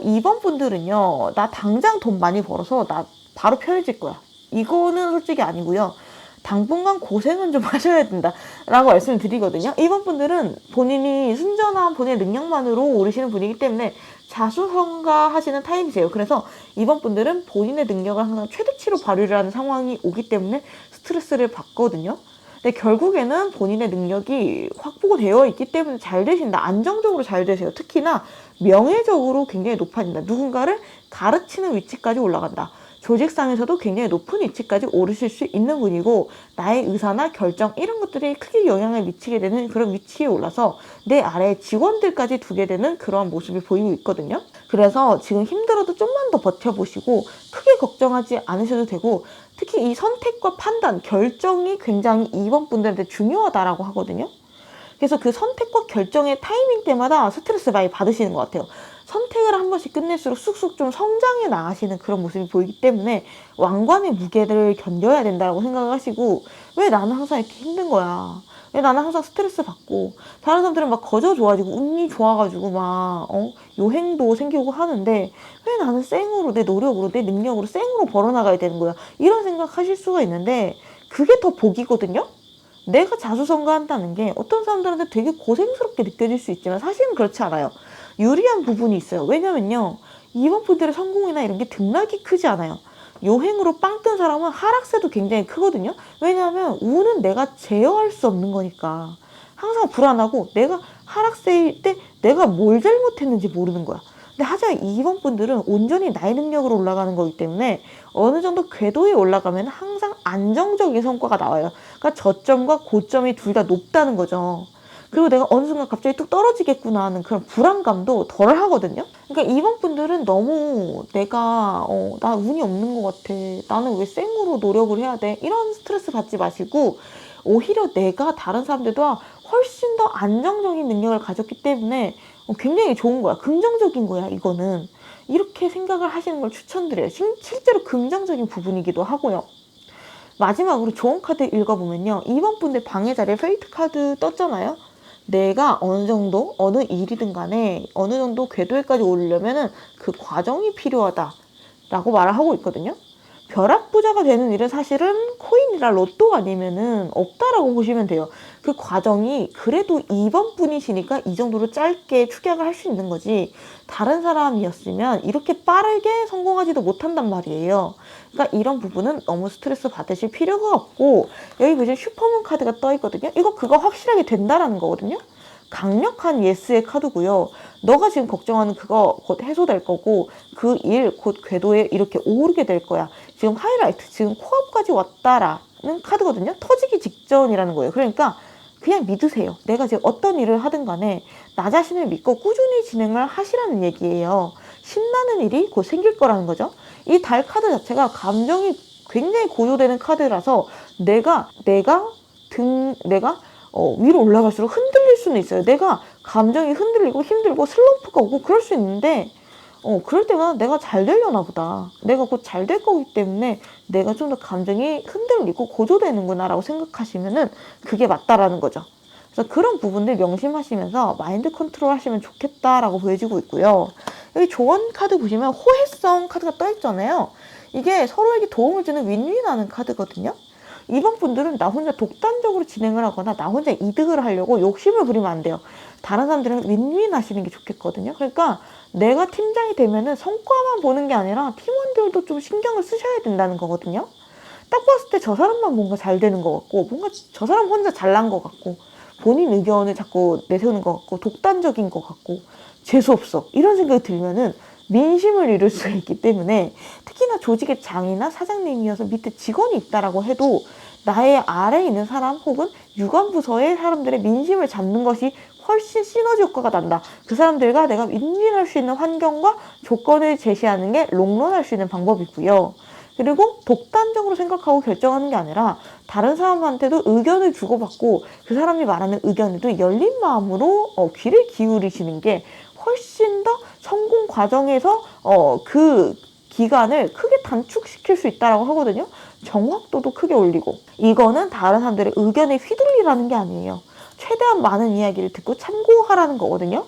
이번 분들은요, 나 당장 돈 많이 벌어서 나 바로 편해질 거야, 이거는 솔직히 아니고요. 당분간 고생은 좀 하셔야 된다라고 말씀을 드리거든요. 이번 분들은 본인이 순전한 본인의 능력만으로 오르시는 분이기 때문에 자수성가하시는 타입이세요. 그래서 이번 분들은 본인의 능력을 항상 최대치로 발휘를 하는 상황이 오기 때문에 스트레스를 받거든요. 근데 결국에는 본인의 능력이 확보되어 있기 때문에 잘 되신다. 안정적으로 잘 되세요. 특히나 명예적으로 굉장히 높아진다. 누군가를 가르치는 위치까지 올라간다. 조직상에서도 굉장히 높은 위치까지 오르실 수 있는 분이고, 나의 의사나 결정 이런 것들이 크게 영향을 미치게 되는 그런 위치에 올라서 내 아래 직원들까지 두게 되는 그런 모습이 보이고 있거든요. 그래서 지금 힘들어도 좀만 더 버텨보시고 크게 걱정하지 않으셔도 되고, 특히 이 선택과 판단, 결정이 굉장히 이번 분들한테 중요하다라고 하거든요. 그래서 그 선택과 결정의 타이밍 때마다 스트레스 많이 받으시는 것 같아요. 선택을 한 번씩 끝낼수록 쑥쑥 좀 성장해 나가시는 그런 모습이 보이기 때문에 왕관의 무게를 견뎌야 된다고 생각을 하시고, 왜 나는 항상 이렇게 힘든 거야? 왜 나는 항상 스트레스 받고, 다른 사람들은 막 거저 좋아지고 운이 좋아가지고 막 요행도 생기고 하는데 왜 나는 쌩으로 내 노력으로 내 능력으로 쌩으로 벌어나가야 되는 거야? 이런 생각하실 수가 있는데 그게 더 복이거든요. 내가 자수성가한다는 게 어떤 사람들한테 되게 고생스럽게 느껴질 수 있지만 사실은 그렇지 않아요. 유리한 부분이 있어요. 왜냐면요, 이번 분들의 성공이나 이런 게 등락이 크지 않아요. 요행으로 빵 뜬 사람은 하락세도 굉장히 크거든요. 왜냐하면 운은 내가 제어할 수 없는 거니까 항상 불안하고, 내가 하락세일 때 내가 뭘 잘못했는지 모르는 거야. 근데 하지만 이번 분들은 온전히 나의 능력으로 올라가는 거기 때문에 어느 정도 궤도에 올라가면 항상 안정적인 성과가 나와요. 그러니까 저점과 고점이 둘 다 높다는 거죠. 그리고 내가 어느 순간 갑자기 뚝 떨어지겠구나 하는 그런 불안감도 덜 하거든요. 그러니까 이번 분들은 너무 내가 나 운이 없는 것 같아, 나는 왜 쌩으로 노력을 해야 돼, 이런 스트레스 받지 마시고, 오히려 내가 다른 사람들보다 훨씬 더 안정적인 능력을 가졌기 때문에 굉장히 좋은 거야. 긍정적인 거야, 이거는. 이렇게 생각을 하시는 걸 추천드려요. 실제로 긍정적인 부분이기도 하고요. 마지막으로 조언 카드 읽어보면요, 이번 분들 방해 자리에 페이트 카드 떴잖아요. 내가 어느 정도 어느 일이든 간에 어느 정도 궤도에까지 오르려면은 그 과정이 필요하다 라고 말을 하고 있거든요. 벼락부자가 되는 일은 사실은 코인이나 로또 아니면은 없다라고 보시면 돼요. 그 과정이 그래도 2번 분이시니까 이 정도로 짧게 축약을 할 수 있는 거지, 다른 사람이었으면 이렇게 빠르게 성공하지도 못한단 말이에요. 그러니까 이런 부분은 너무 스트레스 받으실 필요가 없고, 여기 보시면 슈퍼문 카드가 떠 있거든요. 이거 그거 확실하게 된다라는 거거든요. 강력한 예스의 카드고요. 너가 지금 걱정하는 그거 곧 해소될 거고, 그 일 곧 궤도에 이렇게 오르게 될 거야. 지금 하이라이트, 지금 코앞까지 왔다라는 카드거든요. 터지기 직전이라는 거예요. 그러니까 그냥 믿으세요. 내가 지금 어떤 일을 하든 간에 나 자신을 믿고 꾸준히 진행을 하시라는 얘기예요. 신나는 일이 곧 생길 거라는 거죠. 이 달 카드 자체가 감정이 굉장히 고조되는 카드라서 내가 위로 올라갈수록 흔들릴 수는 있어요. 내가 감정이 흔들리고 힘들고 슬럼프가 오고 그럴 수 있는데, 그럴 때마다 내가 잘 되려나 보다, 내가 곧 잘 될 거기 때문에 내가 좀 더 감정이 흔들리고 고조되는구나 라고 생각하시면은 그게 맞다라는 거죠. 그래서 그런 부분들 명심하시면서 마인드 컨트롤 하시면 좋겠다라고 보여지고 있고요. 여기 조언 카드 보시면 호혜성 카드가 떠 있잖아요. 이게 서로에게 도움을 주는 윈윈하는 카드거든요. 이번 분들은 나 혼자 독단적으로 진행을 하거나 나 혼자 이득을 하려고 욕심을 부리면 안 돼요. 다른 사람들은 윈윈 하시는 게 좋겠거든요. 그러니까 내가 팀장이 되면은 성과만 보는 게 아니라 팀원들도 좀 신경을 쓰셔야 된다는 거거든요. 딱 봤을 때 저 사람만 뭔가 잘 되는 것 같고, 뭔가 저 사람 혼자 잘난 것 같고, 본인 의견을 자꾸 내세우는 것 같고, 독단적인 것 같고, 재수없어, 이런 생각이 들면은 민심을 잃을 수 있기 때문에, 특히나 조직의 장이나 사장님이어서 밑에 직원이 있다라고 해도 나의 아래에 있는 사람 혹은 유관부서의 사람들의 민심을 잡는 것이 훨씬 시너지 효과가 난다. 그 사람들과 내가 윈윈할 수 있는 환경과 조건을 제시하는 게 롱런할 수 있는 방법이고요. 그리고 독단적으로 생각하고 결정하는 게 아니라 다른 사람한테도 의견을 주고받고 그 사람이 말하는 의견에도 열린 마음으로 귀를 기울이시는 게 훨씬 더 성공 과정에서 그 기간을 크게 단축시킬 수 있다고 하거든요. 정확도도 크게 올리고. 이거는 다른 사람들의 의견에 휘둘리라는 게 아니에요. 최대한 많은 이야기를 듣고 참고하라는 거거든요.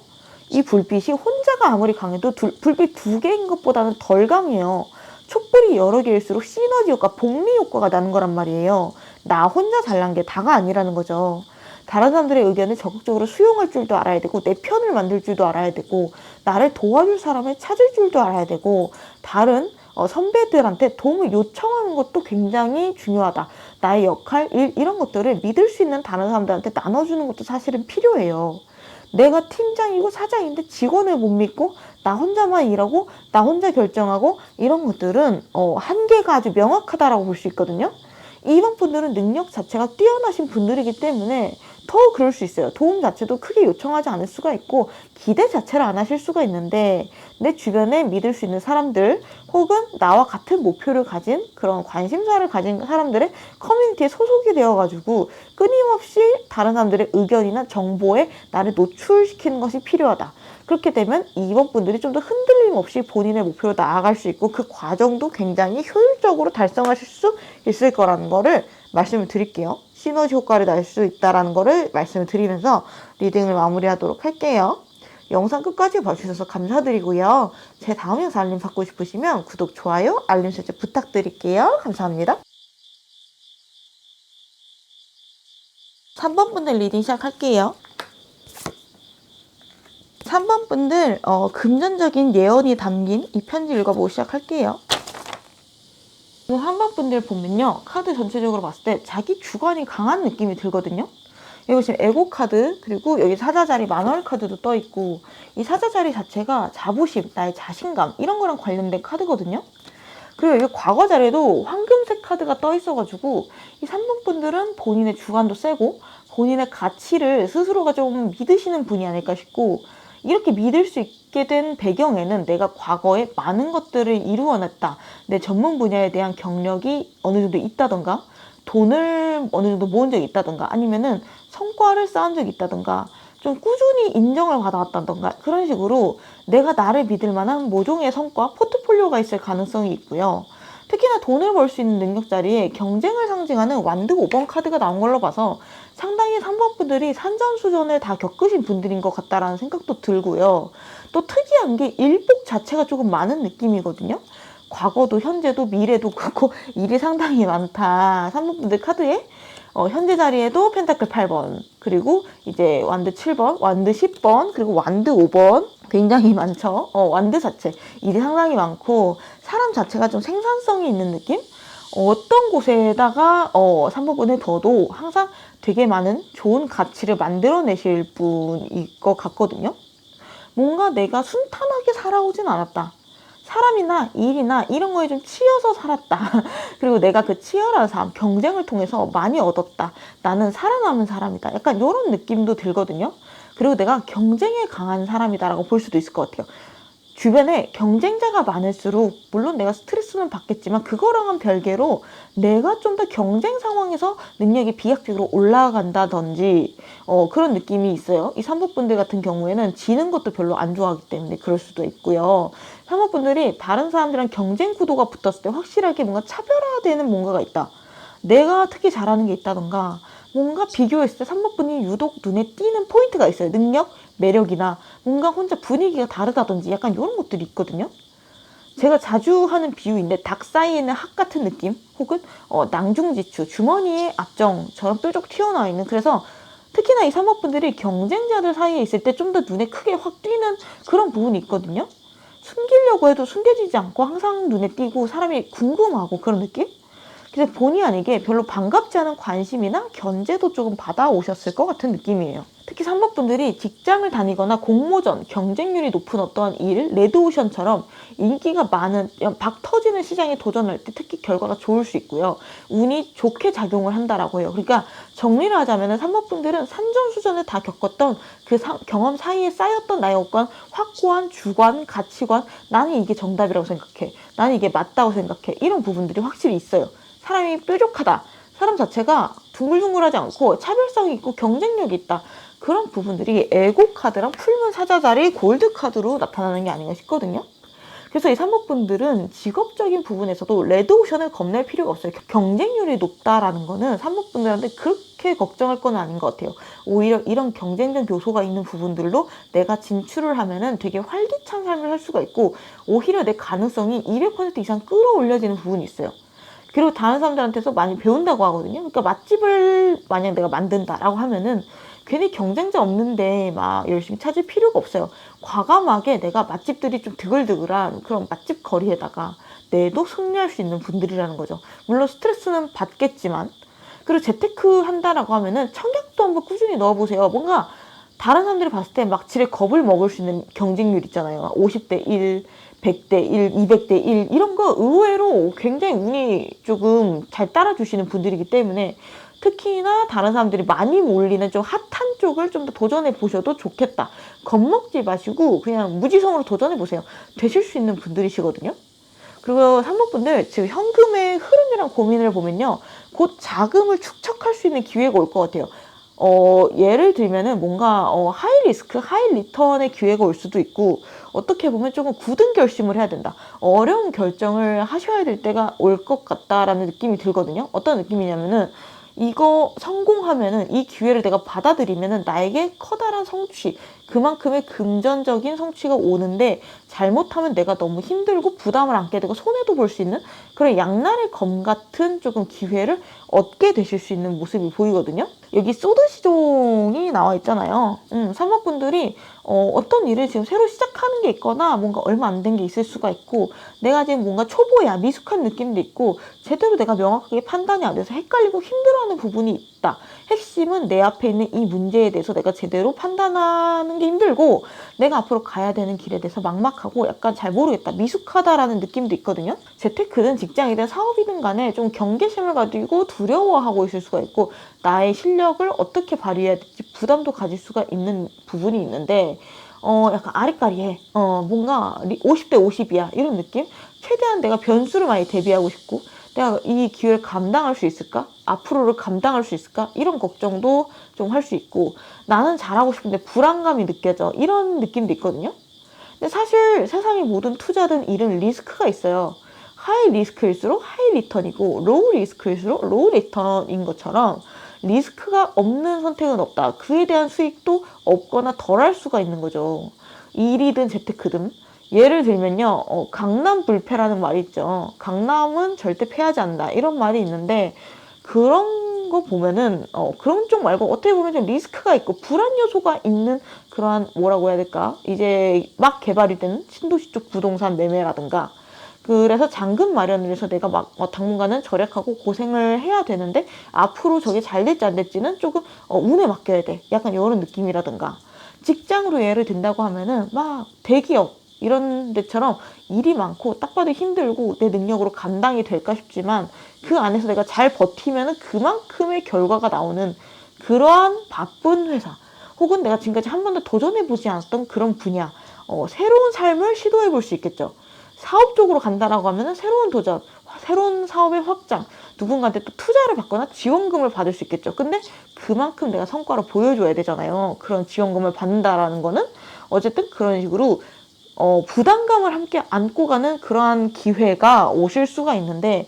이 불빛이 혼자가 아무리 강해도 불빛 두 개인 것보다는 덜 강해요. 촛불이 여러 개일수록 시너지 효과, 복리 효과가 나는 거란 말이에요. 나 혼자 잘난 게 다가 아니라는 거죠. 다른 사람들의 의견을 적극적으로 수용할 줄도 알아야 되고, 내 편을 만들 줄도 알아야 되고, 나를 도와줄 사람을 찾을 줄도 알아야 되고, 다른 선배들한테 도움을 요청하는 것도 굉장히 중요하다. 나의 역할, 일, 이런 것들을 믿을 수 있는 다른 사람들한테 나눠주는 것도 사실은 필요해요. 내가 팀장이고 사장인데 직원을 못 믿고 나 혼자만 일하고 나 혼자 결정하고, 이런 것들은 한계가 아주 명확하다라고 볼 수 있거든요. 이번 분들은 능력 자체가 뛰어나신 분들이기 때문에 더 그럴 수 있어요. 도움 자체도 크게 요청하지 않을 수가 있고, 기대 자체를 안 하실 수가 있는데, 내 주변에 믿을 수 있는 사람들 혹은 나와 같은 목표를 가진 그런 관심사를 가진 사람들의 커뮤니티에 소속이 되어가지고 끊임없이 다른 사람들의 의견이나 정보에 나를 노출시키는 것이 필요하다. 그렇게 되면 이번 분들이 좀 더 흔들림 없이 본인의 목표로 나아갈 수 있고, 그 과정도 굉장히 효율적으로 달성하실 수 있을 거라는 거를 말씀을 드릴게요. 시너지 효과를 낼 수 있다는 거를 말씀을 드리면서 리딩을 마무리하도록 할게요. 영상 끝까지 봐주셔서 감사드리고요. 제 다음 영상 알림 받고 싶으시면 구독, 좋아요, 알림 설정 부탁드릴게요. 감사합니다. 3번 분들 리딩 시작할게요. 3번 분들 금전적인 예언이 담긴 이 편지 읽어보고 시작할게요. 3번 분들 보면요, 카드 전체적으로 봤을 때 자기 주관이 강한 느낌이 들거든요. 여기 보시면 에고 카드, 그리고 여기 사자자리 마누얼 카드도 떠 있고, 이 사자자리 자체가 자부심, 나의 자신감, 이런 거랑 관련된 카드거든요. 그리고 여기 과거 자리에도 황금색 카드가 떠 있어가지고, 이 3번 분들은 본인의 주관도 세고 본인의 가치를 스스로가 좀 믿으시는 분이 아닐까 싶고, 이렇게 믿을 수 있게 된 배경에는 내가 과거에 많은 것들을 이루어냈다, 내 전문 분야에 대한 경력이 어느 정도 있다던가, 돈을 어느 정도 모은 적이 있다던가, 아니면은 성과를 쌓은 적이 있다던가, 좀 꾸준히 인정을 받아왔다던가, 그런 식으로 내가 나를 믿을 만한 모종의 성과, 포트폴리오가 있을 가능성이 있고요. 특히나 돈을 벌 수 있는 능력 자리에 경쟁을 상징하는 완드 5번 카드가 나온 걸로 봐서 상당히 3번 분들이 산전수전을 다 겪으신 분들인 것 같다라는 생각도 들고요. 또 특이한 게 일복 자체가 조금 많은 느낌이거든요. 과거도 현재도 미래도 그렇고 일이 상당히 많다. 3번 분들 카드에 현재 자리에도 펜타클 8번, 그리고 이제 완드 7번, 완드 10번, 그리고 완드 5번. 굉장히 많죠. 완드 자체 일이 상당히 많고 사람 자체가 좀 생산성이 있는 느낌? 어떤 곳에다가 3번분에 둬도 항상 되게 많은 좋은 가치를 만들어내실 분일 것 같거든요. 뭔가 내가 순탄하게 살아오진 않았다. 사람이나 일이나 이런 거에 좀 치여서 살았다. 그리고 내가 그 치열한 삶, 경쟁을 통해서 많이 얻었다. 나는 살아남은 사람이다. 약간 이런 느낌도 들거든요. 그리고 내가 경쟁에 강한 사람이다라고 볼 수도 있을 것 같아요. 주변에 경쟁자가 많을수록 물론 내가 스트레스는 받겠지만 그거랑은 별개로 내가 좀 더 경쟁 상황에서 능력이 비약적으로 올라간다든지 그런 느낌이 있어요. 이 3번 분들 같은 경우에는 지는 것도 별로 안 좋아하기 때문에 그럴 수도 있고요. 3번 분들이 다른 사람들이랑 경쟁 구도가 붙었을 때 확실하게 뭔가 차별화되는 뭔가가 있다. 내가 특히 잘하는 게 있다던가 뭔가 비교했을 때 3번 분이 유독 눈에 띄는 포인트가 있어요. 능력, 매력이나 뭔가 혼자 분위기가 다르다든지 약간 이런 것들이 있거든요. 제가 자주 하는 비유인데 닭 사이에는 학 같은 느낌, 혹은 낭중지추, 주머니에 압정처럼 뾰족 튀어나와 있는, 그래서 특히나 이 3번 분들이 경쟁자들 사이에 있을 때 좀 더 눈에 크게 확 띄는 그런 부분이 있거든요. 숨기려고 해도 숨겨지지 않고 항상 눈에 띄고 사람이 궁금하고 그런 느낌? 그래서 본의 아니게 별로 반갑지 않은 관심이나 견제도 조금 받아오셨을 것 같은 느낌이에요. 특히 3번 분들이 직장을 다니거나 공모전, 경쟁률이 높은 어떤 일, 레드오션처럼 인기가 많은 박 터지는 시장에 도전할 때 특히 결과가 좋을 수 있고요. 운이 좋게 작용을 한다라고 해요. 그러니까 정리를 하자면 3번 분들은 산전수전을 다 겪었던 그 경험 사이에 쌓였던 나의 어떤 확고한 주관, 가치관, 나는 이게 정답이라고 생각해. 나는 이게 맞다고 생각해. 이런 부분들이 확실히 있어요. 사람이 뾰족하다. 사람 자체가 둥글둥글하지 않고 차별성이 있고 경쟁력이 있다. 그런 부분들이 에고 카드랑 풀문 사자자리 골드 카드로 나타나는 게 아닌가 싶거든요. 그래서 이 3번 분들은 직업적인 부분에서도 레드오션을 겁낼 필요가 없어요. 경쟁률이 높다라는 거는 3번 분들한테 그렇게 걱정할 건 아닌 것 같아요. 오히려 이런 경쟁적 요소가 있는 부분들로 내가 진출을 하면은 되게 활기찬 삶을 살 수가 있고 오히려 내 가능성이 200% 이상 끌어올려지는 부분이 있어요. 그리고 다른 사람들한테서 많이 배운다고 하거든요. 그러니까 맛집을 만약 내가 만든다라고 하면은 괜히 경쟁자 없는데 막 열심히 찾을 필요가 없어요. 과감하게 내가 맛집들이 좀 드글드글한 그런 맛집 거리에다가 내도 승리할 수 있는 분들이라는 거죠. 물론 스트레스는 받겠지만. 그리고 재테크 한다라고 하면은 청약도 한번 꾸준히 넣어보세요. 뭔가 다른 사람들이 봤을 때 막 지레 겁을 먹을 수 있는 경쟁률 있잖아요. 50대 1, 100대 1, 200대 1 이런 거 의외로 굉장히 운이 조금 잘 따라주시는 분들이기 때문에 특히나 다른 사람들이 많이 몰리는 좀 핫한 쪽을 좀 더 도전해 보셔도 좋겠다. 겁먹지 마시고 그냥 무지성으로 도전해 보세요. 되실 수 있는 분들이시거든요. 그리고 3번 분들 지금 현금의 흐름이랑 고민을 보면요. 곧 자금을 축적할 수 있는 기회가 올 것 같아요. 예를 들면은 뭔가 하이 리스크, 하이 리턴의 기회가 올 수도 있고 어떻게 보면 조금 굳은 결심을 해야 된다. 어려운 결정을 하셔야 될 때가 올 것 같다라는 느낌이 들거든요. 어떤 느낌이냐면은 이거 성공하면은 이 기회를 내가 받아들이면은 나에게 커다란 성취, 그만큼의 금전적인 성취가 오는데 잘못하면 내가 너무 힘들고 부담을 안게 되고 손해도 볼 수 있는 그런 양날의 검 같은 조금 기회를 얻게 되실 수 있는 모습이 보이거든요. 여기 소드 시종이 나와 있잖아요. 3번 분들이 어떤 일을 지금 새로 시작하는 게 있거나 뭔가 얼마 안 된 게 있을 수가 있고 내가 지금 뭔가 초보야 미숙한 느낌도 있고 제대로 내가 명확하게 판단이 안 돼서 헷갈리고 힘들어하는 부분이 있다. 핵심은 내 앞에 있는 이 문제에 대해서 내가 제대로 판단하는 게 힘들고 내가 앞으로 가야 되는 길에 대해서 막막하고 약간 잘 모르겠다. 미숙하다라는 느낌도 있거든요. 재테크든 직장이든 사업이든 간에 좀 경계심을 가지고 두려워하고 있을 수가 있고 나의 실력을 어떻게 발휘해야 될지 부담도 가질 수가 있는 부분이 있는데 약간 아리까리해. 뭔가 50대 50이야. 이런 느낌? 최대한 내가 변수를 많이 대비하고 싶고 내가 이 기회를 감당할 수 있을까? 앞으로를 감당할 수 있을까? 이런 걱정도 좀 할 수 있고 나는 잘하고 싶은데 불안감이 느껴져. 이런 느낌도 있거든요. 근데 사실 세상의 모든 투자든 일은 리스크가 있어요. 하이 리스크일수록 하이 리턴이고 로우 리스크일수록 로우 리턴인 것처럼 리스크가 없는 선택은 없다. 그에 대한 수익도 없거나 덜 할 수가 있는 거죠. 일이든 재테크든 예를 들면요, 강남 불패라는 말이 있죠. 강남은 절대 패하지 않는다. 이런 말이 있는데, 그런 거 보면은, 그런 쪽 말고 어떻게 보면 좀 리스크가 있고, 불안 요소가 있는 그러한, 뭐라고 해야 될까? 이제 막 개발이 되는 신도시 쪽 부동산 매매라든가, 그래서 잔금 마련을 해서 내가 막 당분간은 절약하고 고생을 해야 되는데 앞으로 저게 잘 될지 안 될지는 조금 운에 맡겨야 돼. 약간 이런 느낌이라든가 직장으로 예를 든다고 하면은 막 대기업 이런 데처럼 일이 많고 딱 봐도 힘들고 내 능력으로 감당이 될까 싶지만 그 안에서 내가 잘 버티면은 그만큼의 결과가 나오는 그러한 바쁜 회사 혹은 내가 지금까지 한 번도 도전해보지 않았던 그런 분야 새로운 삶을 시도해볼 수 있겠죠. 사업 쪽으로 간다라고 하면은 새로운 도전, 새로운 사업의 확장, 누군가한테 또 투자를 받거나 지원금을 받을 수 있겠죠. 근데 그만큼 내가 성과를 보여줘야 되잖아요. 그런 지원금을 받는다라는 거는 어쨌든 그런 식으로 부담감을 함께 안고 가는 그러한 기회가 오실 수가 있는데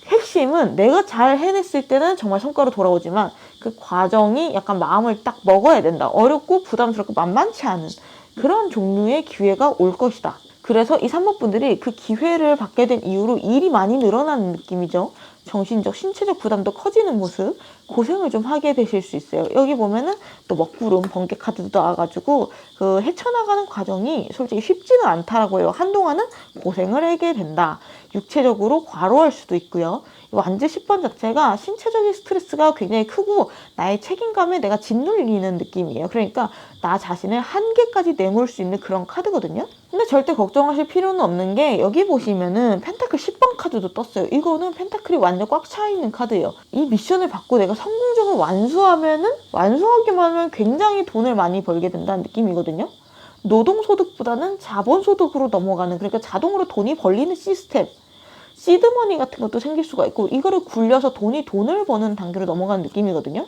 핵심은 내가 잘 해냈을 때는 정말 성과로 돌아오지만 그 과정이 약간 마음을 딱 먹어야 된다. 어렵고 부담스럽고 만만치 않은 그런 종류의 기회가 올 것이다. 그래서 이 3번 분들이 그 기회를 받게 된 이후로 일이 많이 늘어나는 느낌이죠. 정신적, 신체적 부담도 커지는 모습, 고생을 좀 하게 되실 수 있어요. 여기 보면은 또 먹구름, 번개 카드도 나와가지고 그 헤쳐나가는 과정이 솔직히 쉽지는 않다라고 해요. 한동안은 고생을 하게 된다. 육체적으로 과로할 수도 있고요. 완즈 10번 자체가 신체적인 스트레스가 굉장히 크고 나의 책임감에 내가 짓눌리는 느낌이에요. 그러니까 나 자신을 한계까지 내몰 수 있는 그런 카드거든요. 근데 절대 걱정하실 필요는 없는 게 여기 보시면은 펜타클 10번 카드도 떴어요. 이거는 펜타클이 완전 꽉 차 있는 카드예요. 이 미션을 받고 내가 성공적으로 완수하면은 완수하기만 하면 굉장히 돈을 많이 벌게 된다는 느낌이거든요. 노동소득보다는 자본소득으로 넘어가는 그러니까 자동으로 돈이 벌리는 시스템 시드머니 같은 것도 생길 수가 있고 이거를 굴려서 돈을 버는 단계로 넘어가는 느낌이거든요.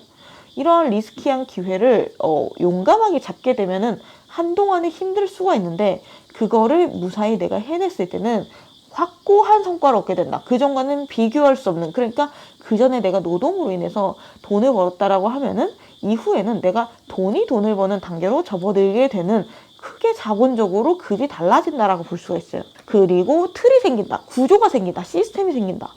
이러한 리스키한 기회를 용감하게 잡게 되면은 한동안은 힘들 수가 있는데 그거를 무사히 내가 해냈을 때는 확고한 성과를 얻게 된다. 그전과는 비교할 수 없는 그러니까 그전에 내가 노동으로 인해서 돈을 벌었다라고 하면은 이후에는 내가 돈을 버는 단계로 접어들게 되는 크게 자본적으로 급이 달라진다라고 볼 수가 있어요. 그리고 틀이 생긴다. 구조가 생긴다. 시스템이 생긴다.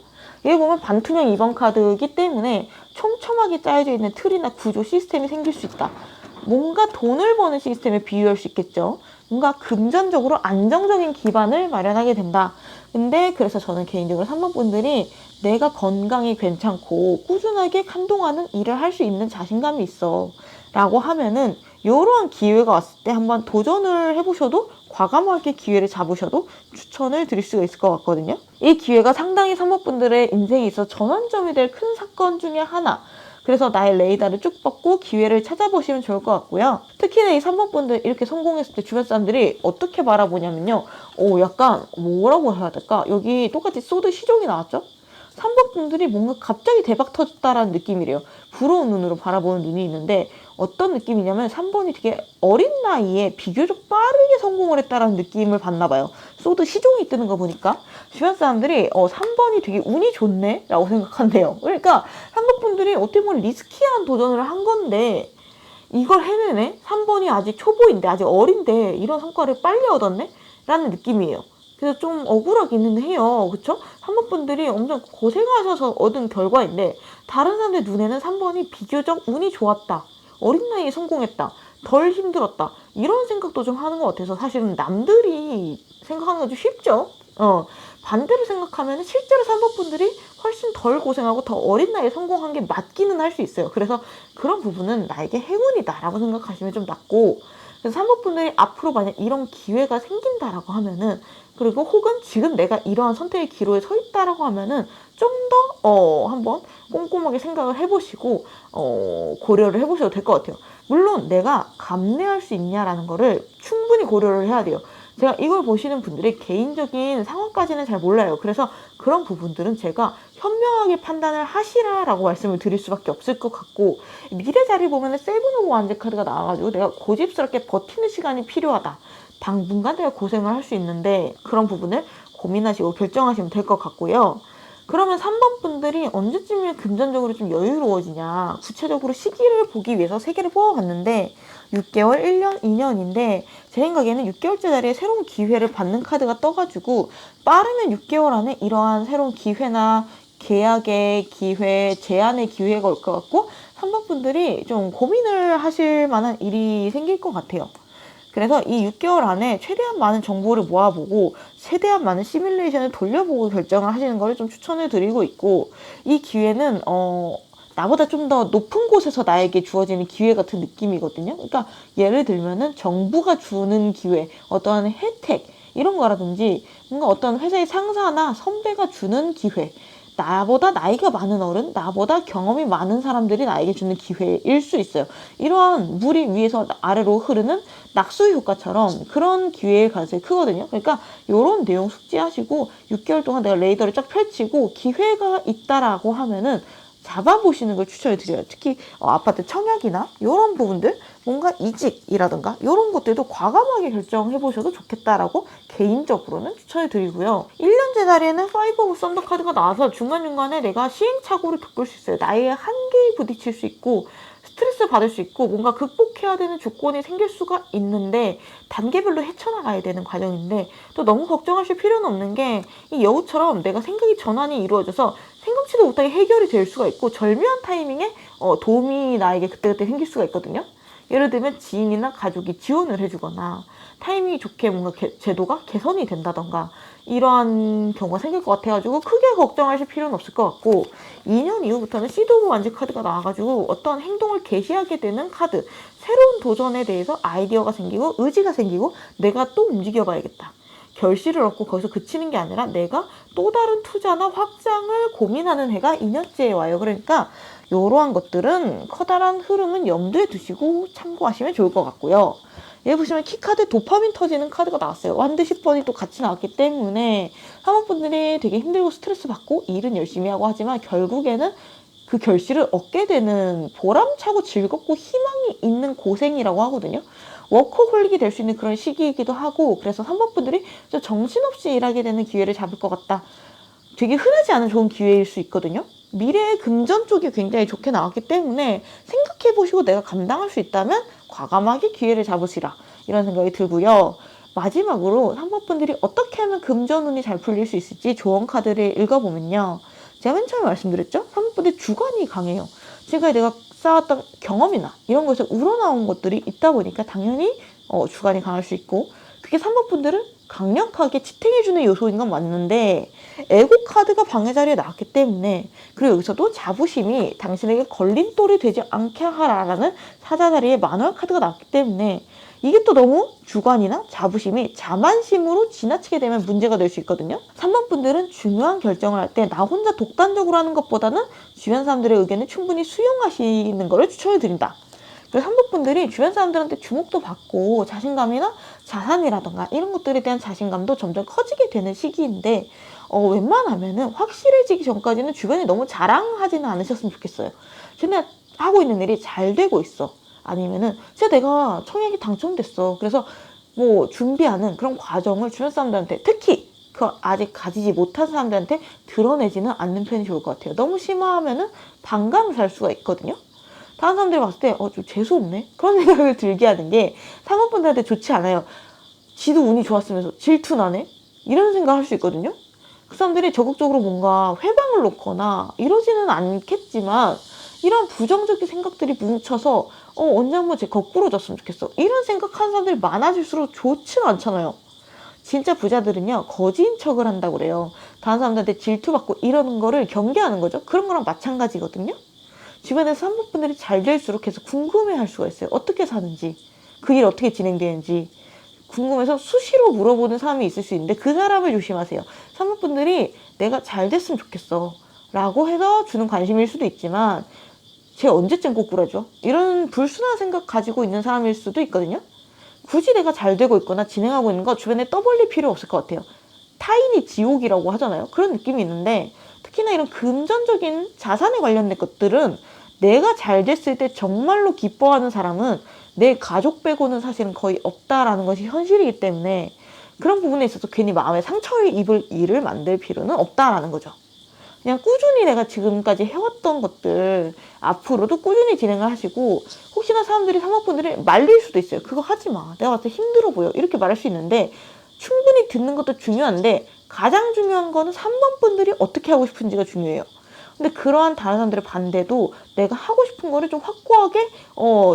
여기 보면 반투명 2번 카드이기 때문에 촘촘하게 짜여져 있는 틀이나 구조 시스템이 생길 수 있다. 뭔가 돈을 버는 시스템에 비유할 수 있겠죠. 뭔가 금전적으로 안정적인 기반을 마련하게 된다. 근데 그래서 저는 개인적으로 3번 분들이 내가 건강이 괜찮고 꾸준하게 한동안은 일을 할 수 있는 자신감이 있어 라고 하면은 이러한 기회가 왔을 때 한번 도전을 해보셔도 과감하게 기회를 잡으셔도 추천을 드릴 수가 있을 것 같거든요. 이 기회가 상당히 3번 분들의 인생에 있어 전환점이 될 큰 사건 중에 하나. 그래서 나의 레이더를 쭉 뻗고 기회를 찾아보시면 좋을 것 같고요. 특히나 이 3번 분들 이렇게 성공했을 때 주변 사람들이 어떻게 바라보냐면요. 약간 뭐라고 해야 될까? 여기 똑같이 소드 시종이 나왔죠? 3번 분들이 뭔가 갑자기 대박 터졌다라는 느낌이래요. 부러운 눈으로 바라보는 눈이 있는데 어떤 느낌이냐면 3번이 되게 어린 나이에 비교적 빠르게 성공을 했다라는 느낌을 받나 봐요. 소드 시종이 뜨는 거 보니까 주변 사람들이 3번이 되게 운이 좋네 라고 생각한대요. 그러니까 3번 분들이 어떻게 보면 리스키한 도전을 한 건데 이걸 해내네? 3번이 아직 초보인데 아직 어린데 이런 성과를 빨리 얻었네? 라는 느낌이에요. 그래서 좀 억울하기는 해요. 그쵸? 3번 분들이 엄청 고생하셔서 얻은 결과인데 다른 사람들 눈에는 3번이 비교적 운이 좋았다. 어린 나이에 성공했다. 덜 힘들었다. 이런 생각도 좀 하는 것 같아서 사실은 남들이 생각하는 건 좀 쉽죠? 반대로 생각하면 실제로 3번 분들이 훨씬 덜 고생하고 더 어린 나이에 성공한 게 맞기는 할 수 있어요. 그래서 그런 부분은 나에게 행운이다라고 생각하시면 좀 낫고 그래서 3번 분들이 앞으로 만약 이런 기회가 생긴다라고 하면은 그리고 혹은 지금 내가 이러한 선택의 기로에 서 있다라고 하면은 좀 더 한번 꼼꼼하게 생각을 해보시고 고려를 해보셔도 될 것 같아요. 물론 내가 감내할 수 있냐라는 거를 충분히 고려를 해야 돼요. 제가 이걸 보시는 분들이 개인적인 상황까지는 잘 몰라요. 그래서 그런 부분들은 제가 현명하게 판단을 하시라라고 말씀을 드릴 수밖에 없을 것 같고 미래 자리 보면은 세븐 오브 완즈 카드가 나와가지고 내가 고집스럽게 버티는 시간이 필요하다. 당분간 내가 고생을 할 수 있는데 그런 부분을 고민하시고 결정하시면 될 것 같고요. 그러면 3번 분들이 언제쯤이면 금전적으로 좀 여유로워지냐? 구체적으로 시기를 보기 위해서 3개를 뽑아봤는데 6개월, 1년, 2년인데 제 생각에는 6개월째 자리에 새로운 기회를 받는 카드가 떠가지고 빠르면 6개월 안에 이러한 새로운 기회나 계약의 기회, 제안의 기회가 올 것 같고 3번 분들이 좀 고민을 하실 만한 일이 생길 것 같아요. 그래서 이 6개월 안에 최대한 많은 정보를 모아보고 최대한 많은 시뮬레이션을 돌려보고 결정을 하시는 걸 좀 추천을 드리고 있고, 이 기회는 나보다 좀 더 높은 곳에서 나에게 주어지는 기회 같은 느낌이거든요. 그러니까 예를 들면은 정부가 주는 기회, 어떠한 혜택 이런 거라든지 뭔가 어떤 회사의 상사나 선배가 주는 기회, 나보다 나이가 많은 어른, 나보다 경험이 많은 사람들이 나에게 주는 기회일 수 있어요. 이러한 물이 위에서 아래로 흐르는 낙수 효과처럼 그런 기회의 가능성이 크거든요. 그러니까 이런 내용 숙지하시고 6개월 동안 내가 레이더를 쫙 펼치고 기회가 있다라고 하면은 잡아보시는 걸 추천을 드려요. 특히 아파트 청약이나 이런 부분들, 뭔가 이직이라든가 이런 것들도 과감하게 결정해보셔도 좋겠다라고 개인적으로는 추천을 드리고요. 1년째 자리에는 5 오브 썬더 카드가 나와서 중간중간에 내가 시행착오를 겪을 수 있어요. 나의 한계에 부딪힐 수 있고 스트레스 받을 수 있고 뭔가 극복해야 되는 조건이 생길 수가 있는데 단계별로 헤쳐나가야 되는 과정인데, 또 너무 걱정하실 필요는 없는 게 이 여우처럼 내가 생각이 전환이 이루어져서 생각지도 못하게 해결이 될 수가 있고 절묘한 타이밍에 도움이 나에게 그때그때 생길 수가 있거든요. 예를 들면 지인이나 가족이 지원을 해주거나 타이밍이 좋게 뭔가 제도가 개선이 된다던가 이러한 경우가 생길 것 같아가지고 크게 걱정하실 필요는 없을 것 같고, 2년 이후부터는 시드 오브 완즈 카드가 나와가지고 어떤 행동을 개시하게 되는 카드, 새로운 도전에 대해서 아이디어가 생기고 의지가 생기고 내가 또 움직여봐야겠다, 결실을 얻고 거기서 그치는 게 아니라 내가 또 다른 투자나 확장을 고민하는 해가 2년째에 와요. 그러니까 이러한 것들은 커다란 흐름은 염두에 두시고 참고하시면 좋을 것 같고요. 여기 보시면 키카드 도파민 터지는 카드가 나왔어요. 완드 10번이 또 같이 나왔기 때문에 사모분들이 되게 힘들고 스트레스 받고 일은 열심히 하고 하지만 결국에는 그 결실을 얻게 되는 보람차고 즐겁고 희망이 있는 고생이라고 하거든요. 워커홀릭이 될 수 있는 그런 시기이기도 하고, 그래서 3번 분들이 정신없이 일하게 되는 기회를 잡을 것 같다, 되게 흔하지 않은 좋은 기회일 수 있거든요. 미래의 금전 쪽이 굉장히 좋게 나왔기 때문에 생각해보시고 내가 감당할 수 있다면 과감하게 기회를 잡으시라, 이런 생각이 들고요. 마지막으로 3번 분들이 어떻게 하면 금전운이 잘 풀릴 수 있을지 조언 카드를 읽어보면요, 제가 맨 처음에 말씀드렸죠? 3번 분들이 주관이 강해요. 지금까지 내가 쌓았던 경험이나 이런 것에서 우러나온 것들이 있다 보니까 당연히 주관이 강할 수 있고, 그게 3번 분들은 강력하게 지탱해주는 요소인 건 맞는데 에고 카드가 방해 자리에 나왔기 때문에, 그리고 여기서도 자부심이 당신에게 걸림돌이 되지 않게 하라라는 사자 자리에 마누얼 카드가 나왔기 때문에 이게 또 너무 주관이나 자부심이 자만심으로 지나치게 되면 문제가 될 수 있거든요. 3번 분들은 중요한 결정을 할 때 나 혼자 독단적으로 하는 것보다는 주변 사람들의 의견을 충분히 수용하시는 것을 추천해 드린다. 그래서 3번 분들이 주변 사람들한테 주목도 받고 자신감이나 자산이라던가 이런 것들에 대한 자신감도 점점 커지게 되는 시기인데, 웬만하면은 확실해지기 전까지는 주변에 너무 자랑하지는 않으셨으면 좋겠어요. 쟤네 하고 있는 일이 잘 되고 있어, 아니면은 진짜 내가 청약이 당첨됐어, 그래서 뭐 준비하는 그런 과정을 주변 사람들한테, 특히 그 아직 가지지 못한 사람들한테 드러내지는 않는 편이 좋을 것 같아요. 너무 심하면은 반감을 살 수가 있거든요. 다른 사람들이 봤을 때 좀 재수없네, 그런 생각을 들게 하는 게 사모분들한테 좋지 않아요. 지도 운이 좋았으면서 질투나네, 이런 생각을 할 수 있거든요. 그 사람들이 적극적으로 뭔가 회방을 놓거나 이러지는 않겠지만 이런 부정적인 생각들이 뭉쳐서 언제 한번 제 거꾸로 졌으면 좋겠어, 이런 생각하는 사람들이 많아질수록 좋지는 않잖아요. 진짜 부자들은요 거지인 척을 한다고 그래요. 다른 사람들한테 질투받고 이러는 거를 경계하는 거죠. 그런 거랑 마찬가지거든요. 주변에서 산모분들이 잘 될수록 계속 궁금해할 수가 있어요. 어떻게 사는지, 그 일 어떻게 진행되는지 궁금해서 수시로 물어보는 사람이 있을 수 있는데 그 사람을 조심하세요. 산모분들이 내가 잘 됐으면 좋겠어 라고 해서 주는 관심일 수도 있지만 쟤 언제쯤 꼬꾸라져, 이런 불순한 생각 가지고 있는 사람일 수도 있거든요. 굳이 내가 잘 되고 있거나 진행하고 있는 거 주변에 떠벌릴 필요 없을 것 같아요. 타인이 지옥이라고 하잖아요. 그런 느낌이 있는데, 특히나 이런 금전적인 자산에 관련된 것들은 내가 잘 됐을 때 정말로 기뻐하는 사람은 내 가족 빼고는 사실은 거의 없다라는 것이 현실이기 때문에 그런 부분에 있어서 괜히 마음에 상처를 입을 일을 만들 필요는 없다라는 거죠. 그냥 꾸준히 내가 지금까지 해왔던 것들 앞으로도 꾸준히 진행을 하시고, 혹시나 사람들이 사모분들이 말릴 수도 있어요. 그거 하지 마. 내가 봤을 때 힘들어 보여. 이렇게 말할 수 있는데 충분히 듣는 것도 중요한데 가장 중요한 거는 3번 분들이 어떻게 하고 싶은지가 중요해요. 근데 그러한 다른 사람들의 반대도 내가 하고 싶은 거를 좀 확고하게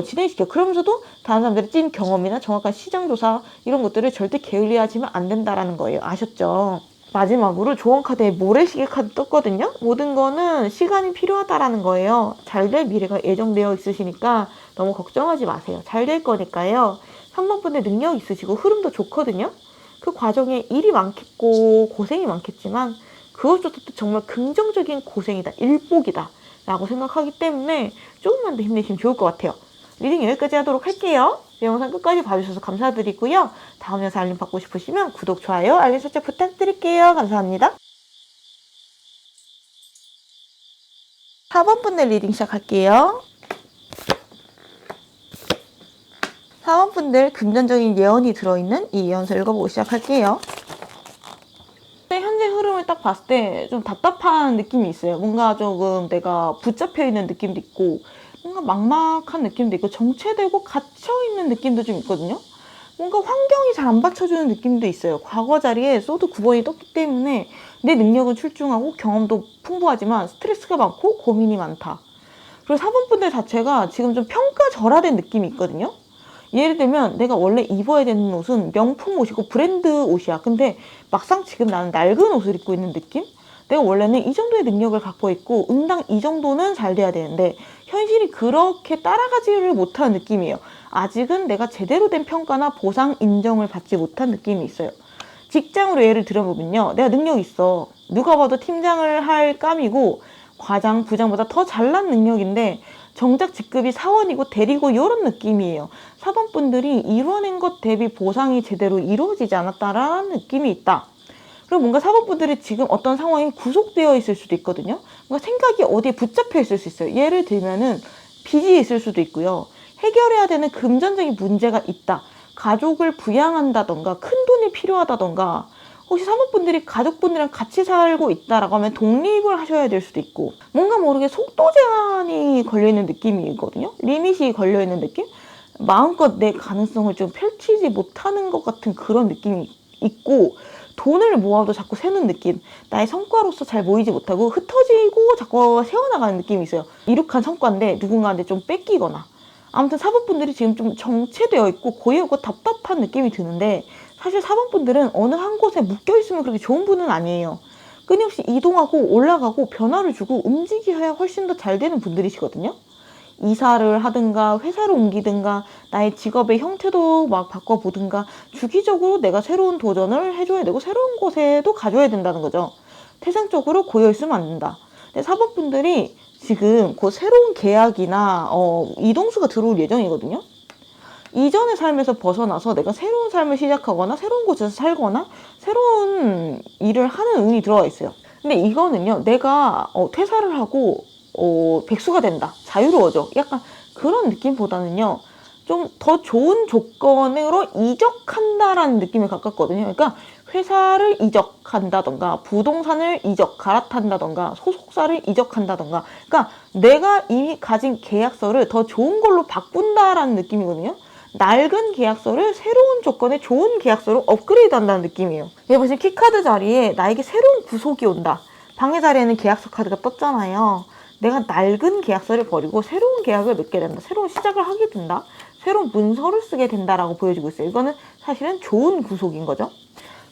진행시켜. 그러면서도 다른 사람들의 찐 경험이나 정확한 시장조사 이런 것들을 절대 게을리하지만 안 된다라는 거예요. 아셨죠? 마지막으로 조언 카드에 모래시계 카드 떴거든요. 모든 거는 시간이 필요하다라는 거예요. 잘 될 미래가 예정되어 있으시니까 너무 걱정하지 마세요. 잘 될 거니까요. 3번 분들 능력 있으시고 흐름도 좋거든요. 그 과정에 일이 많겠고 고생이 많겠지만 그것조차도 정말 긍정적인 고생이다, 일복이다 라고 생각하기 때문에 조금만 더 힘내시면 좋을 것 같아요. 리딩 여기까지 하도록 할게요. 이 영상 끝까지 봐주셔서 감사드리고요. 다음 영상 알림 받고 싶으시면 구독, 좋아요, 알림 설정 부탁드릴게요. 감사합니다. 4번 분들 리딩 시작할게요. 4번 분들 금전적인 예언이 들어있는 이 예언서 읽어보고 시작할게요. 현재 흐름을 딱 봤을 때 좀 답답한 느낌이 있어요. 뭔가 조금 내가 붙잡혀 있는 느낌도 있고 뭔가 막막한 느낌도 있고 정체되고 갇혀있는 느낌도 좀 있거든요. 뭔가 환경이 잘 안 받쳐주는 느낌도 있어요. 과거 자리에 소드 9번이 떴기 때문에 내 능력은 출중하고 경험도 풍부하지만 스트레스가 많고 고민이 많다. 그리고 4번 분들 자체가 지금 좀 평가절하된 느낌이 있거든요. 예를 들면 내가 원래 입어야 되는 옷은 명품 옷이고 브랜드 옷이야. 근데 막상 지금 나는 낡은 옷을 입고 있는 느낌? 내가 원래는 이 정도의 능력을 갖고 있고 응당 이 정도는 잘 돼야 되는데 현실이 그렇게 따라가지를 못하는 느낌이에요. 아직은 내가 제대로 된 평가나 보상, 인정을 받지 못한 느낌이 있어요. 직장으로 예를 들어보면요. 내가 능력 있어. 누가 봐도 팀장을 할 감이고 과장, 부장보다 더 잘난 능력인데 정작 직급이 사원이고 대리고 이런 느낌이에요. 4번 분들이 이뤄낸 것 대비 보상이 제대로 이루어지지 않았다라는 느낌이 있다. 그리고 뭔가 4번 분들이 지금 어떤 상황이 구속되어 있을 수도 있거든요. 뭔가 생각이 어디에 붙잡혀 있을 수 있어요. 예를 들면은 빚이 있을 수도 있고요. 해결해야 되는 금전적인 문제가 있다. 가족을 부양한다던가 큰 돈이 필요하다던가 혹시 사모분들이 가족분들이랑 같이 살고 있다라고 하면 독립을 하셔야 될 수도 있고 뭔가 모르게 속도 제한이 걸려있는 느낌이거든요. 리밋이 걸려있는 느낌? 마음껏 내 가능성을 좀 펼치지 못하는 것 같은 그런 느낌이 있고 돈을 모아도 자꾸 새는 느낌, 나의 성과로서 잘 모이지 못하고 흩어지고 자꾸 새어나가는 느낌이 있어요. 이룩한 성과인데 누군가한테 좀 뺏기거나 아무튼 4번분들이 지금 좀 정체되어 있고 고요하고 답답한 느낌이 드는데 사실 4번분들은 어느 한 곳에 묶여있으면 그렇게 좋은 분은 아니에요. 끊임없이 이동하고 올라가고 변화를 주고 움직여야 훨씬 더 잘 되는 분들이시거든요. 이사를 하든가 회사를 옮기든가 나의 직업의 형태도 막 바꿔보든가 주기적으로 내가 새로운 도전을 해줘야 되고 새로운 곳에도 가줘야 된다는 거죠. 태생적으로 고여있으면 안 된다. 근데 4번분들이 지금 곧 새로운 계약이나 이동수가 들어올 예정이거든요. 이전의 삶에서 벗어나서 내가 새로운 삶을 시작하거나 새로운 곳에서 살거나 새로운 일을 하는 운이 들어와 있어요. 근데 이거는요, 내가 퇴사를 하고 백수가 된다, 자유로워져, 약간 그런 느낌보다는요 좀 더 좋은 조건으로 이적한다라는 느낌에 가깝거든요. 그러니까 회사를 이적한다던가 부동산을 갈아탄다던가 소속사를 이적한다던가 그러니까 내가 이미 가진 계약서를 더 좋은 걸로 바꾼다라는 느낌이거든요. 낡은 계약서를 새로운 조건의 좋은 계약서로 업그레이드 한다는 느낌이에요. 여기 보시면 키카드 자리에 나에게 새로운 구속이 온다. 방해 자리에는 계약서 카드가 떴잖아요. 내가 낡은 계약서를 버리고 새로운 계약을 맺게 된다. 새로운 시작을 하게 된다. 새로운 문서를 쓰게 된다라고 보여지고 있어요. 이거는 사실은 좋은 구속인 거죠.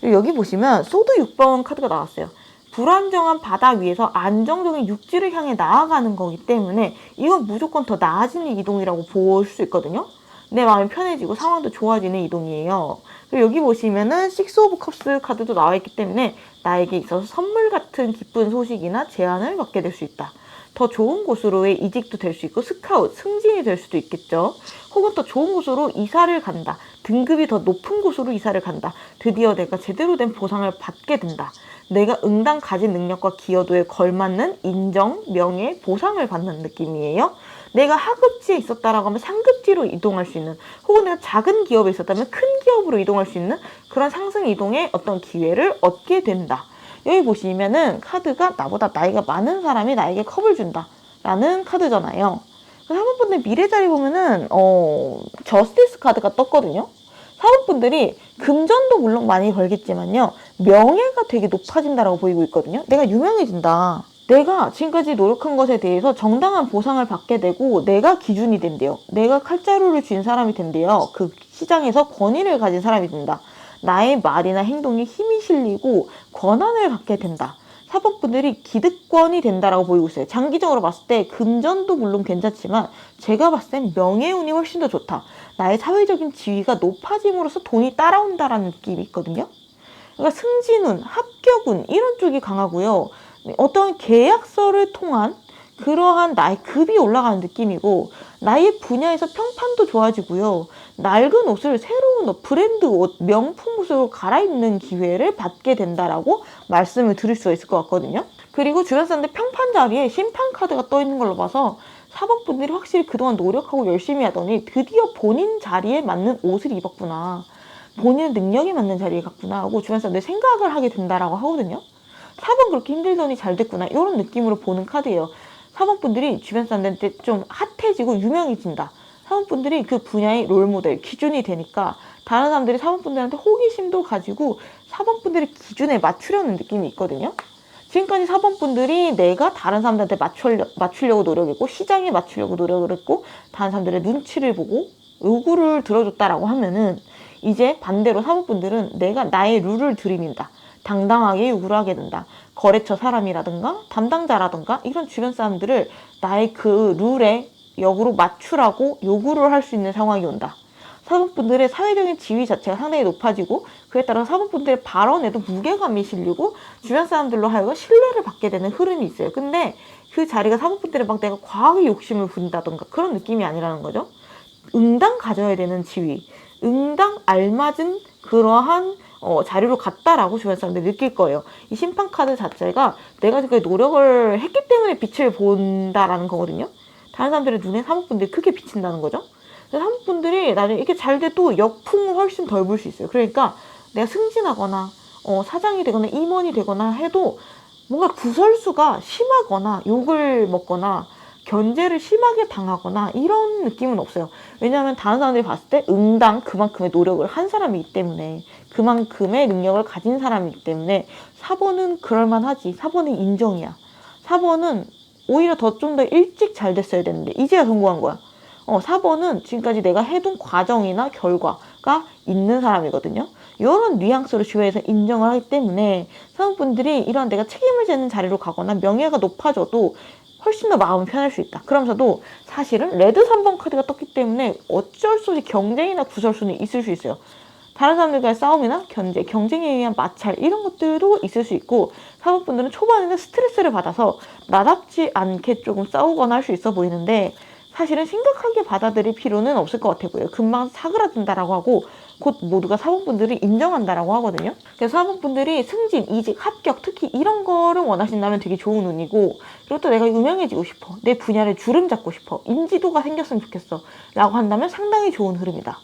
여기 보시면 소드 6번 카드가 나왔어요. 불안정한 바다 위에서 안정적인 육지를 향해 나아가는 거기 때문에 이건 무조건 더 나아지는 이동이라고 볼 수 있거든요. 내 마음이 편해지고 상황도 좋아지는 이동이에요. 그리고 여기 보시면은 식스 오브 컵스 카드도 나와 있기 때문에 나에게 있어서 선물 같은 기쁜 소식이나 제안을 받게 될 수 있다. 더 좋은 곳으로의 이직도 될 수 있고 스카웃, 승진이 될 수도 있겠죠. 혹은 더 좋은 곳으로 이사를 간다. 등급이 더 높은 곳으로 이사를 간다. 드디어 내가 제대로 된 보상을 받게 된다. 내가 응당 가진 능력과 기여도에 걸맞는 인정, 명예, 보상을 받는 느낌이에요. 내가 하급지에 있었다라고 하면 상급지로 이동할 수 있는, 혹은 내가 작은 기업에 있었다면 큰 기업으로 이동할 수 있는 그런 상승 이동의 어떤 기회를 얻게 된다. 여기 보시면은 카드가 나보다 나이가 많은 사람이 나에게 컵을 준다 라는 카드잖아요. 사모분들 미래 자리 보면은 저스티스 카드가 떴거든요. 사모분들이 금전도 물론 많이 벌겠지만요, 명예가 되게 높아진다라고 보이고 있거든요. 내가 유명해진다, 내가 지금까지 노력한 것에 대해서 정당한 보상을 받게 되고 내가 기준이 된대요. 내가 칼자루를 쥔 사람이 된대요. 그 시장에서 권위를 가진 사람이 된다. 나의 말이나 행동에 힘이 실리고 권한을 갖게 된다. 사법부들이 기득권이 된다라고 보이고 있어요. 장기적으로 봤을 때 금전도 물론 괜찮지만 제가 봤을 땐 명예운이 훨씬 더 좋다. 나의 사회적인 지위가 높아짐으로써 돈이 따라온다라는 느낌이 있거든요. 그러니까 승진운, 합격운 이런 쪽이 강하고요. 어떤 계약서를 통한 그러한 나의 급이 올라가는 느낌이고, 나의 분야에서 평판도 좋아지고요. 낡은 옷을 새로운 옷, 브랜드 옷, 명품 옷으로 갈아입는 기회를 받게 된다라고 말씀을 드릴 수가 있을 것 같거든요. 그리고 주변 사람들 평판 자리에 심판 카드가 떠 있는 걸로 봐서 사법분들이 확실히 그동안 노력하고 열심히 하더니 드디어 본인 자리에 맞는 옷을 입었구나, 본인의 능력에 맞는 자리에 갔구나 하고 주변 사람들이 생각을 하게 된다라고 하거든요. 사법 그렇게 힘들더니 잘 됐구나, 이런 느낌으로 보는 카드예요. 사법분들이 주변 사람들한테 좀 핫해지고 유명해진다. 사법분들이 그 분야의 롤모델, 기준이 되니까 다른 사람들이 사법분들한테 호기심도 가지고 사법분들의 기준에 맞추려는 느낌이 있거든요. 지금까지 사법분들이 내가 다른 사람들한테 맞추려고 노력했고, 시장에 맞추려고 노력을 했고, 다른 사람들의 눈치를 보고 요구를 들어줬다라고 하면은, 이제 반대로 사법분들은 내가 나의 룰을 들이민다, 당당하게 요구를 하게 된다. 거래처 사람이라든가 담당자라든가 이런 주변 사람들을 나의 그 룰에 역으로 맞추라고 요구를 할 수 있는 상황이 온다. 사법분들의 사회적인 지위 자체가 상당히 높아지고, 그에 따라 사법분들의 발언에도 무게감이 실리고 주변 사람들로 하여금 신뢰를 받게 되는 흐름이 있어요. 근데 그 자리가 사법분들의 막 내가 과하게 욕심을 부린다던가 그런 느낌이 아니라는 거죠. 응당 가져야 되는 지위, 응당 알맞은 그러한 자리로 갔다라고 주변 사람들이 느낄 거예요. 이 심판 카드 자체가 내가 지금까지 노력을 했기 때문에 빛을 본다라는 거거든요. 다른 사람들의 눈에 사법분들이 크게 비친다는 거죠. 사법분들이 나중에 이렇게 잘 돼도 역풍을 훨씬 덜 불 수 있어요. 그러니까 내가 승진하거나 사장이 되거나 임원이 되거나 해도 뭔가 구설수가 심하거나 욕을 먹거나 견제를 심하게 당하거나 이런 느낌은 없어요. 왜냐하면 다른 사람들이 봤을 때 응당 그만큼의 노력을 한 사람이기 때문에, 그만큼의 능력을 가진 사람이기 때문에 사번은 그럴만하지, 사번은 인정이야, 사번은 오히려 더 좀 더 일찍 잘 됐어야 되는데 이제야 성공한 거야. 4번은 지금까지 내가 해둔 과정이나 결과가 있는 사람이거든요. 이런 뉘앙스로 주위에서 인정을 하기 때문에 사람분들이 이런 내가 책임을 지는 자리로 가거나 명예가 높아져도 훨씬 더 마음이 편할 수 있다. 그러면서도 사실은 레드 3번 카드가 떴기 때문에 어쩔 수 없이 경쟁이나 구설수는 있을 수 있어요. 다른 사람들과의 싸움이나 경쟁에 의한 마찰 이런 것들도 있을 수 있고, 사법분들은 초반에는 스트레스를 받아서 나답지 않게 조금 싸우거나 할 수 있어 보이는데 사실은 심각하게 받아들일 필요는 없을 것 같아 보여요. 금방 사그라든다라고 하고 곧 모두가 사법분들이 인정한다라고 하거든요. 그래서 사법분들이 승진, 이직, 합격 특히 이런 거를 원하신다면 되게 좋은 운이고, 그리고 또 내가 유명해지고 싶어, 내 분야를 주름 잡고 싶어, 인지도가 생겼으면 좋겠어 라고 한다면 상당히 좋은 흐름이다.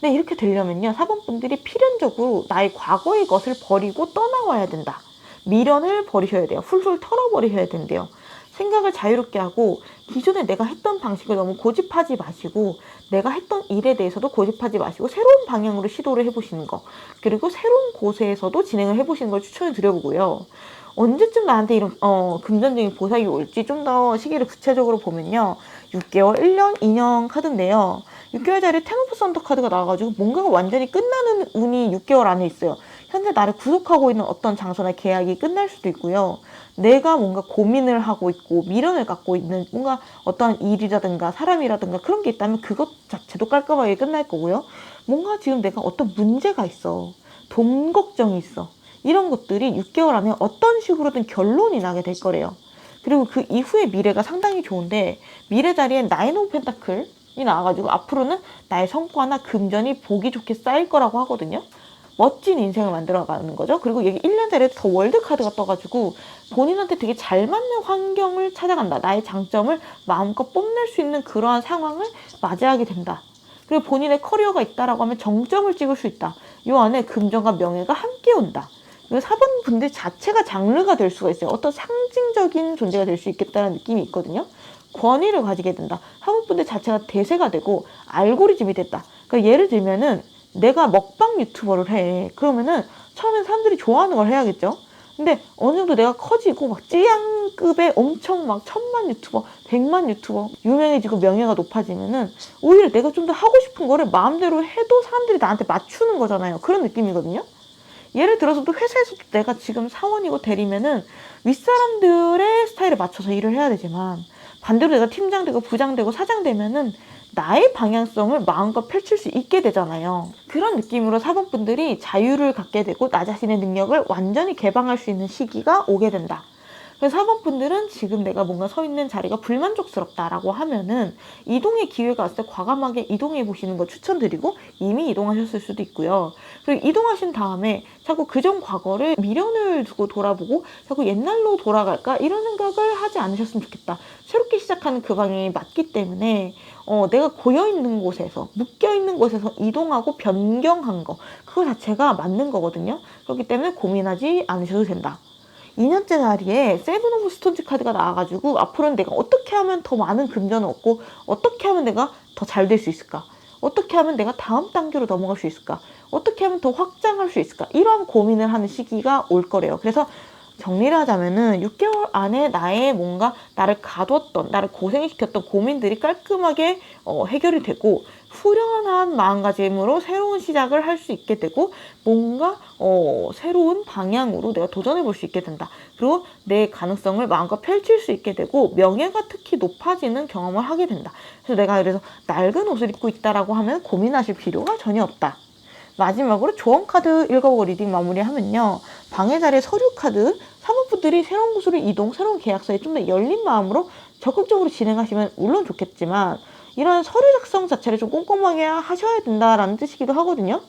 근데 이렇게 되려면요, 사법분들이 필연적으로 나의 과거의 것을 버리고 떠나와야 된다. 미련을 버리셔야 돼요. 훌훌 털어버리셔야 된대요. 생각을 자유롭게 하고 기존에 내가 했던 방식을 너무 고집하지 마시고, 내가 했던 일에 대해서도 고집하지 마시고 새로운 방향으로 시도를 해보시는 거, 그리고 새로운 곳에서도 진행을 해보시는 걸 추천을 드려보고요. 언제쯤 나한테 이런 금전적인 보상이 올지 좀 더 시기를 구체적으로 보면요, 6개월, 1년, 2년 카드인데요, 6개월짜리 텐 오브 썬더 카드가 나와가지고 뭔가가 완전히 끝나는 운이 6개월 안에 있어요. 현재 나를 구속하고 있는 어떤 장소나 계약이 끝날 수도 있고요. 내가 뭔가 고민을 하고 있고 미련을 갖고 있는 뭔가 어떠한 일이라든가 사람이라든가 그런 게 있다면 그것 자체도 깔끔하게 끝날 거고요. 뭔가 지금 내가 어떤 문제가 있어, 돈 걱정이 있어, 이런 것들이 6개월 안에 어떤 식으로든 결론이 나게 될 거래요. 그리고 그 이후의 미래가 상당히 좋은데, 미래 자리에 나인 오브 펜타클이 나와가지고 앞으로는 나의 성과나 금전이 보기 좋게 쌓일 거라고 하거든요. 멋진 인생을 만들어가는 거죠. 그리고 여기 1년짜리 더 월드 카드가 떠가지고 본인한테 되게 잘 맞는 환경을 찾아간다. 나의 장점을 마음껏 뽐낼 수 있는 그러한 상황을 맞이하게 된다. 그리고 본인의 커리어가 있다라고 하면 정점을 찍을 수 있다. 이 안에 금전과 명예가 함께 온다. 그리고 4번 분들 자체가 장르가 될 수가 있어요. 어떤 상징적인 존재가 될 수 있겠다는 느낌이 있거든요. 권위를 가지게 된다. 4번 분들 자체가 대세가 되고 알고리즘이 됐다. 그러니까 예를 들면은 내가 먹방 유튜버를 해. 그러면은 처음엔 사람들이 좋아하는 걸 해야겠죠. 근데 어느 정도 내가 커지고 막 찌양급의 엄청 막 1000만 유튜버, 100만 유튜버 유명해지고 명예가 높아지면은 오히려 내가 좀 더 하고 싶은 거를 마음대로 해도 사람들이 나한테 맞추는 거잖아요. 그런 느낌이거든요. 예를 들어서 또 회사에서도 내가 지금 사원이고 대리면은 윗사람들의 스타일에 맞춰서 일을 해야 되지만 반대로 내가 팀장 되고 부장 되고 사장 되면은 나의 방향성을 마음껏 펼칠 수 있게 되잖아요. 그런 느낌으로 사범분들이 자유를 갖게 되고 나 자신의 능력을 완전히 개방할 수 있는 시기가 오게 된다. 그래서 사범분들은 지금 내가 뭔가 서 있는 자리가 불만족스럽다라고 하면은 이동의 기회가 왔을 때 과감하게 이동해 보시는 거 추천드리고 이미 이동하셨을 수도 있고요. 그리고 이동하신 다음에 자꾸 그전 과거를 미련을 두고 돌아보고 자꾸 옛날로 돌아갈까 이런 생각을 하지 않으셨으면 좋겠다. 새롭게 시작하는 그 방향이 맞기 때문에 내가 고여있는 곳에서 묶여있는 곳에서 이동하고 변경한 거 그거 자체가 맞는 거거든요. 그렇기 때문에 고민하지 않으셔도 된다. 2년째 자리에 세븐 오브 스톤즈 카드가 나와가지고 앞으로는 내가 어떻게 하면 더 많은 금전을 얻고 어떻게 하면 내가 더 잘 될 수 있을까? 어떻게 하면 내가 다음 단계로 넘어갈 수 있을까? 어떻게 하면 더 확장할 수 있을까? 이러한 고민을 하는 시기가 올 거래요. 그래서 정리를 하자면은 6개월 안에 나의 뭔가 나를 가뒀던, 나를 고생시켰던 고민들이 깔끔하게 해결이 되고 후련한 마음가짐으로 새로운 시작을 할 수 있게 되고 뭔가 새로운 방향으로 내가 도전해 볼 수 있게 된다. 그리고 내 가능성을 마음껏 펼칠 수 있게 되고 명예가 특히 높아지는 경험을 하게 된다. 그래서 내가 그래서 낡은 옷을 입고 있다라고 하면 고민하실 필요가 전혀 없다. 마지막으로 조언 카드 읽어보고 리딩 마무리하면요. 방해 자리에 서류 카드, 사모분들이 새로운 곳으로 이동, 새로운 계약서에 좀 더 열린 마음으로 적극적으로 진행하시면 물론 좋겠지만 이런 서류 작성 자체를 좀 꼼꼼하게 하셔야 된다라는 뜻이기도 하거든요.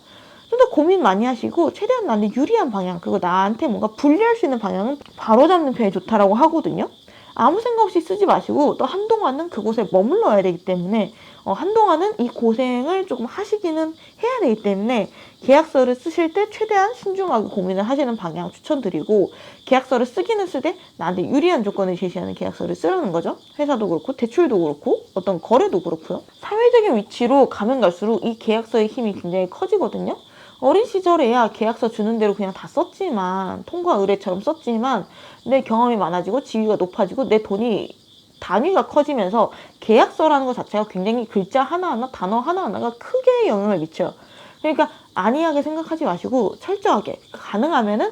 좀 더 고민 많이 하시고 최대한 나한테 유리한 방향 그리고 나한테 뭔가 불리할 수 있는 방향은 바로잡는 편이 좋다라고 하거든요. 아무 생각 없이 쓰지 마시고 또 한동안은 그곳에 머물러야 되기 때문에 한동안은 이 고생을 조금 하시기는 해야 되기 때문에 계약서를 쓰실 때 최대한 신중하게 고민을 하시는 방향 추천드리고 계약서를 쓰기는 쓰되 나한테 유리한 조건을 제시하는 계약서를 쓰라는 거죠. 회사도 그렇고 대출도 그렇고 어떤 거래도 그렇고요. 사회적인 위치로 가면 갈수록 이 계약서의 힘이 굉장히 커지거든요. 어린 시절에야 계약서 주는 대로 그냥 다 썼지만 통과 의뢰처럼 썼지만 내 경험이 많아지고 지위가 높아지고 내 돈이 단위가 커지면서 계약서라는 것 자체가 굉장히 글자 하나하나 단어 하나하나가 크게 영향을 미쳐요. 그러니까 안이하게 생각하지 마시고 철저하게 가능하면은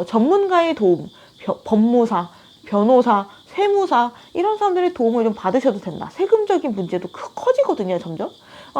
전문가의 도움, 법무사, 변호사, 세무사 이런 사람들의 도움을 좀 받으셔도 된다. 세금적인 문제도 커지거든요, 점점.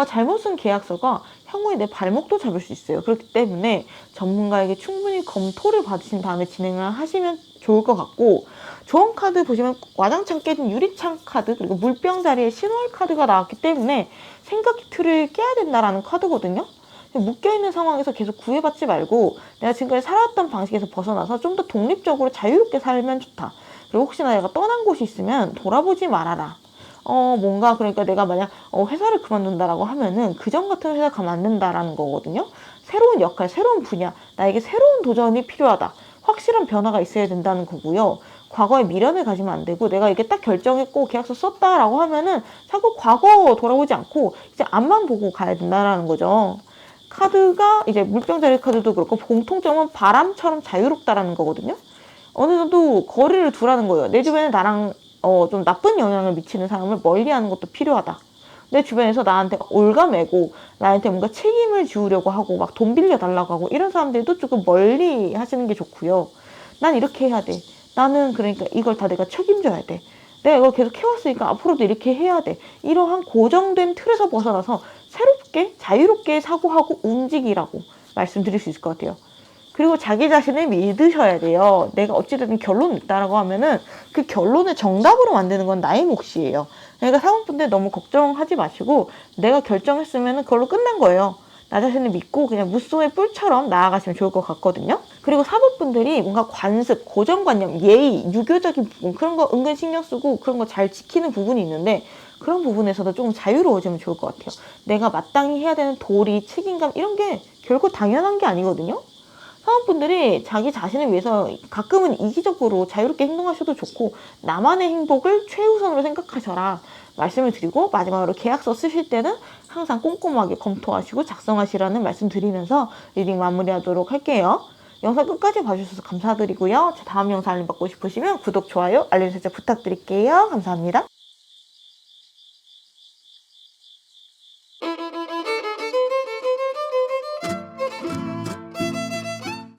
잘못 쓴 계약서가 향후에 내 발목도 잡을 수 있어요. 그렇기 때문에 전문가에게 충분히 검토를 받으신 다음에 진행을 하시면 좋을 것 같고 조언 카드 보시면 와장창 깨진 유리창 카드 그리고 물병 자리에 신호할 카드가 나왔기 때문에 생각의 틀을 깨야 된다라는 카드거든요. 묶여있는 상황에서 계속 구애받지 말고 내가 지금까지 살아왔던 방식에서 벗어나서 좀 더 독립적으로 자유롭게 살면 좋다. 그리고 혹시나 내가 떠난 곳이 있으면 돌아보지 말아라. 뭔가 그러니까 내가 만약 회사를 그만둔다라고 하면은 그전 같은 회사 가면 안 된다라는 거거든요. 새로운 역할, 새로운 분야, 나에게 새로운 도전이 필요하다. 확실한 변화가 있어야 된다는 거고요. 과거에 미련을 가지면 안 되고 내가 이게 딱 결정했고 계약서 썼다라고 하면은 자꾸 과거 돌아보지 않고 이제 앞만 보고 가야 된다라는 거죠. 카드가 이제 물병자리 카드도 그렇고 공통점은 바람처럼 자유롭다라는 거거든요. 어느 정도 거리를 두라는 거예요. 내 주변에 나랑 좀 나쁜 영향을 미치는 사람을 멀리하는 것도 필요하다. 내 주변에서 나한테 올가매고 나한테 뭔가 책임을 지우려고 하고 막 돈 빌려달라고 하고 이런 사람들도 조금 멀리 하시는 게 좋고요. 난 이렇게 해야 돼. 나는 그러니까 이걸 다 내가 책임져야 돼. 내가 이걸 계속 해왔으니까 앞으로도 이렇게 해야 돼. 이러한 고정된 틀에서 벗어나서 새롭게 자유롭게 사고하고 움직이라고 말씀드릴 수 있을 것 같아요. 그리고 자기 자신을 믿으셔야 돼요. 내가 어찌됐든 결론이 있다라고 하면은 그 결론을 정답으로 만드는 건 나의 몫이에요. 그러니까 사원분들 너무 걱정하지 마시고 내가 결정했으면 그걸로 끝난 거예요. 나 자신을 믿고 그냥 무쏘의 뿔처럼 나아가시면 좋을 것 같거든요. 그리고 사법분들이 뭔가 관습, 고정관념, 예의, 유교적인 부분 그런 거 은근 신경 쓰고 그런 거 잘 지키는 부분이 있는데 그런 부분에서도 조금 자유로워지면 좋을 것 같아요. 내가 마땅히 해야 되는 도리, 책임감 이런 게 결코 당연한 게 아니거든요. 사원분들이 자기 자신을 위해서 가끔은 이기적으로 자유롭게 행동하셔도 좋고 나만의 행복을 최우선으로 생각하셔라 말씀을 드리고, 마지막으로 계약서 쓰실 때는 항상 꼼꼼하게 검토하시고 작성하시라는 말씀 드리면서 리딩 마무리하도록 할게요. 영상 끝까지 봐주셔서 감사드리고요. 제 다음 영상 알림 받고 싶으시면 구독, 좋아요, 알림 설정 부탁드릴게요. 감사합니다.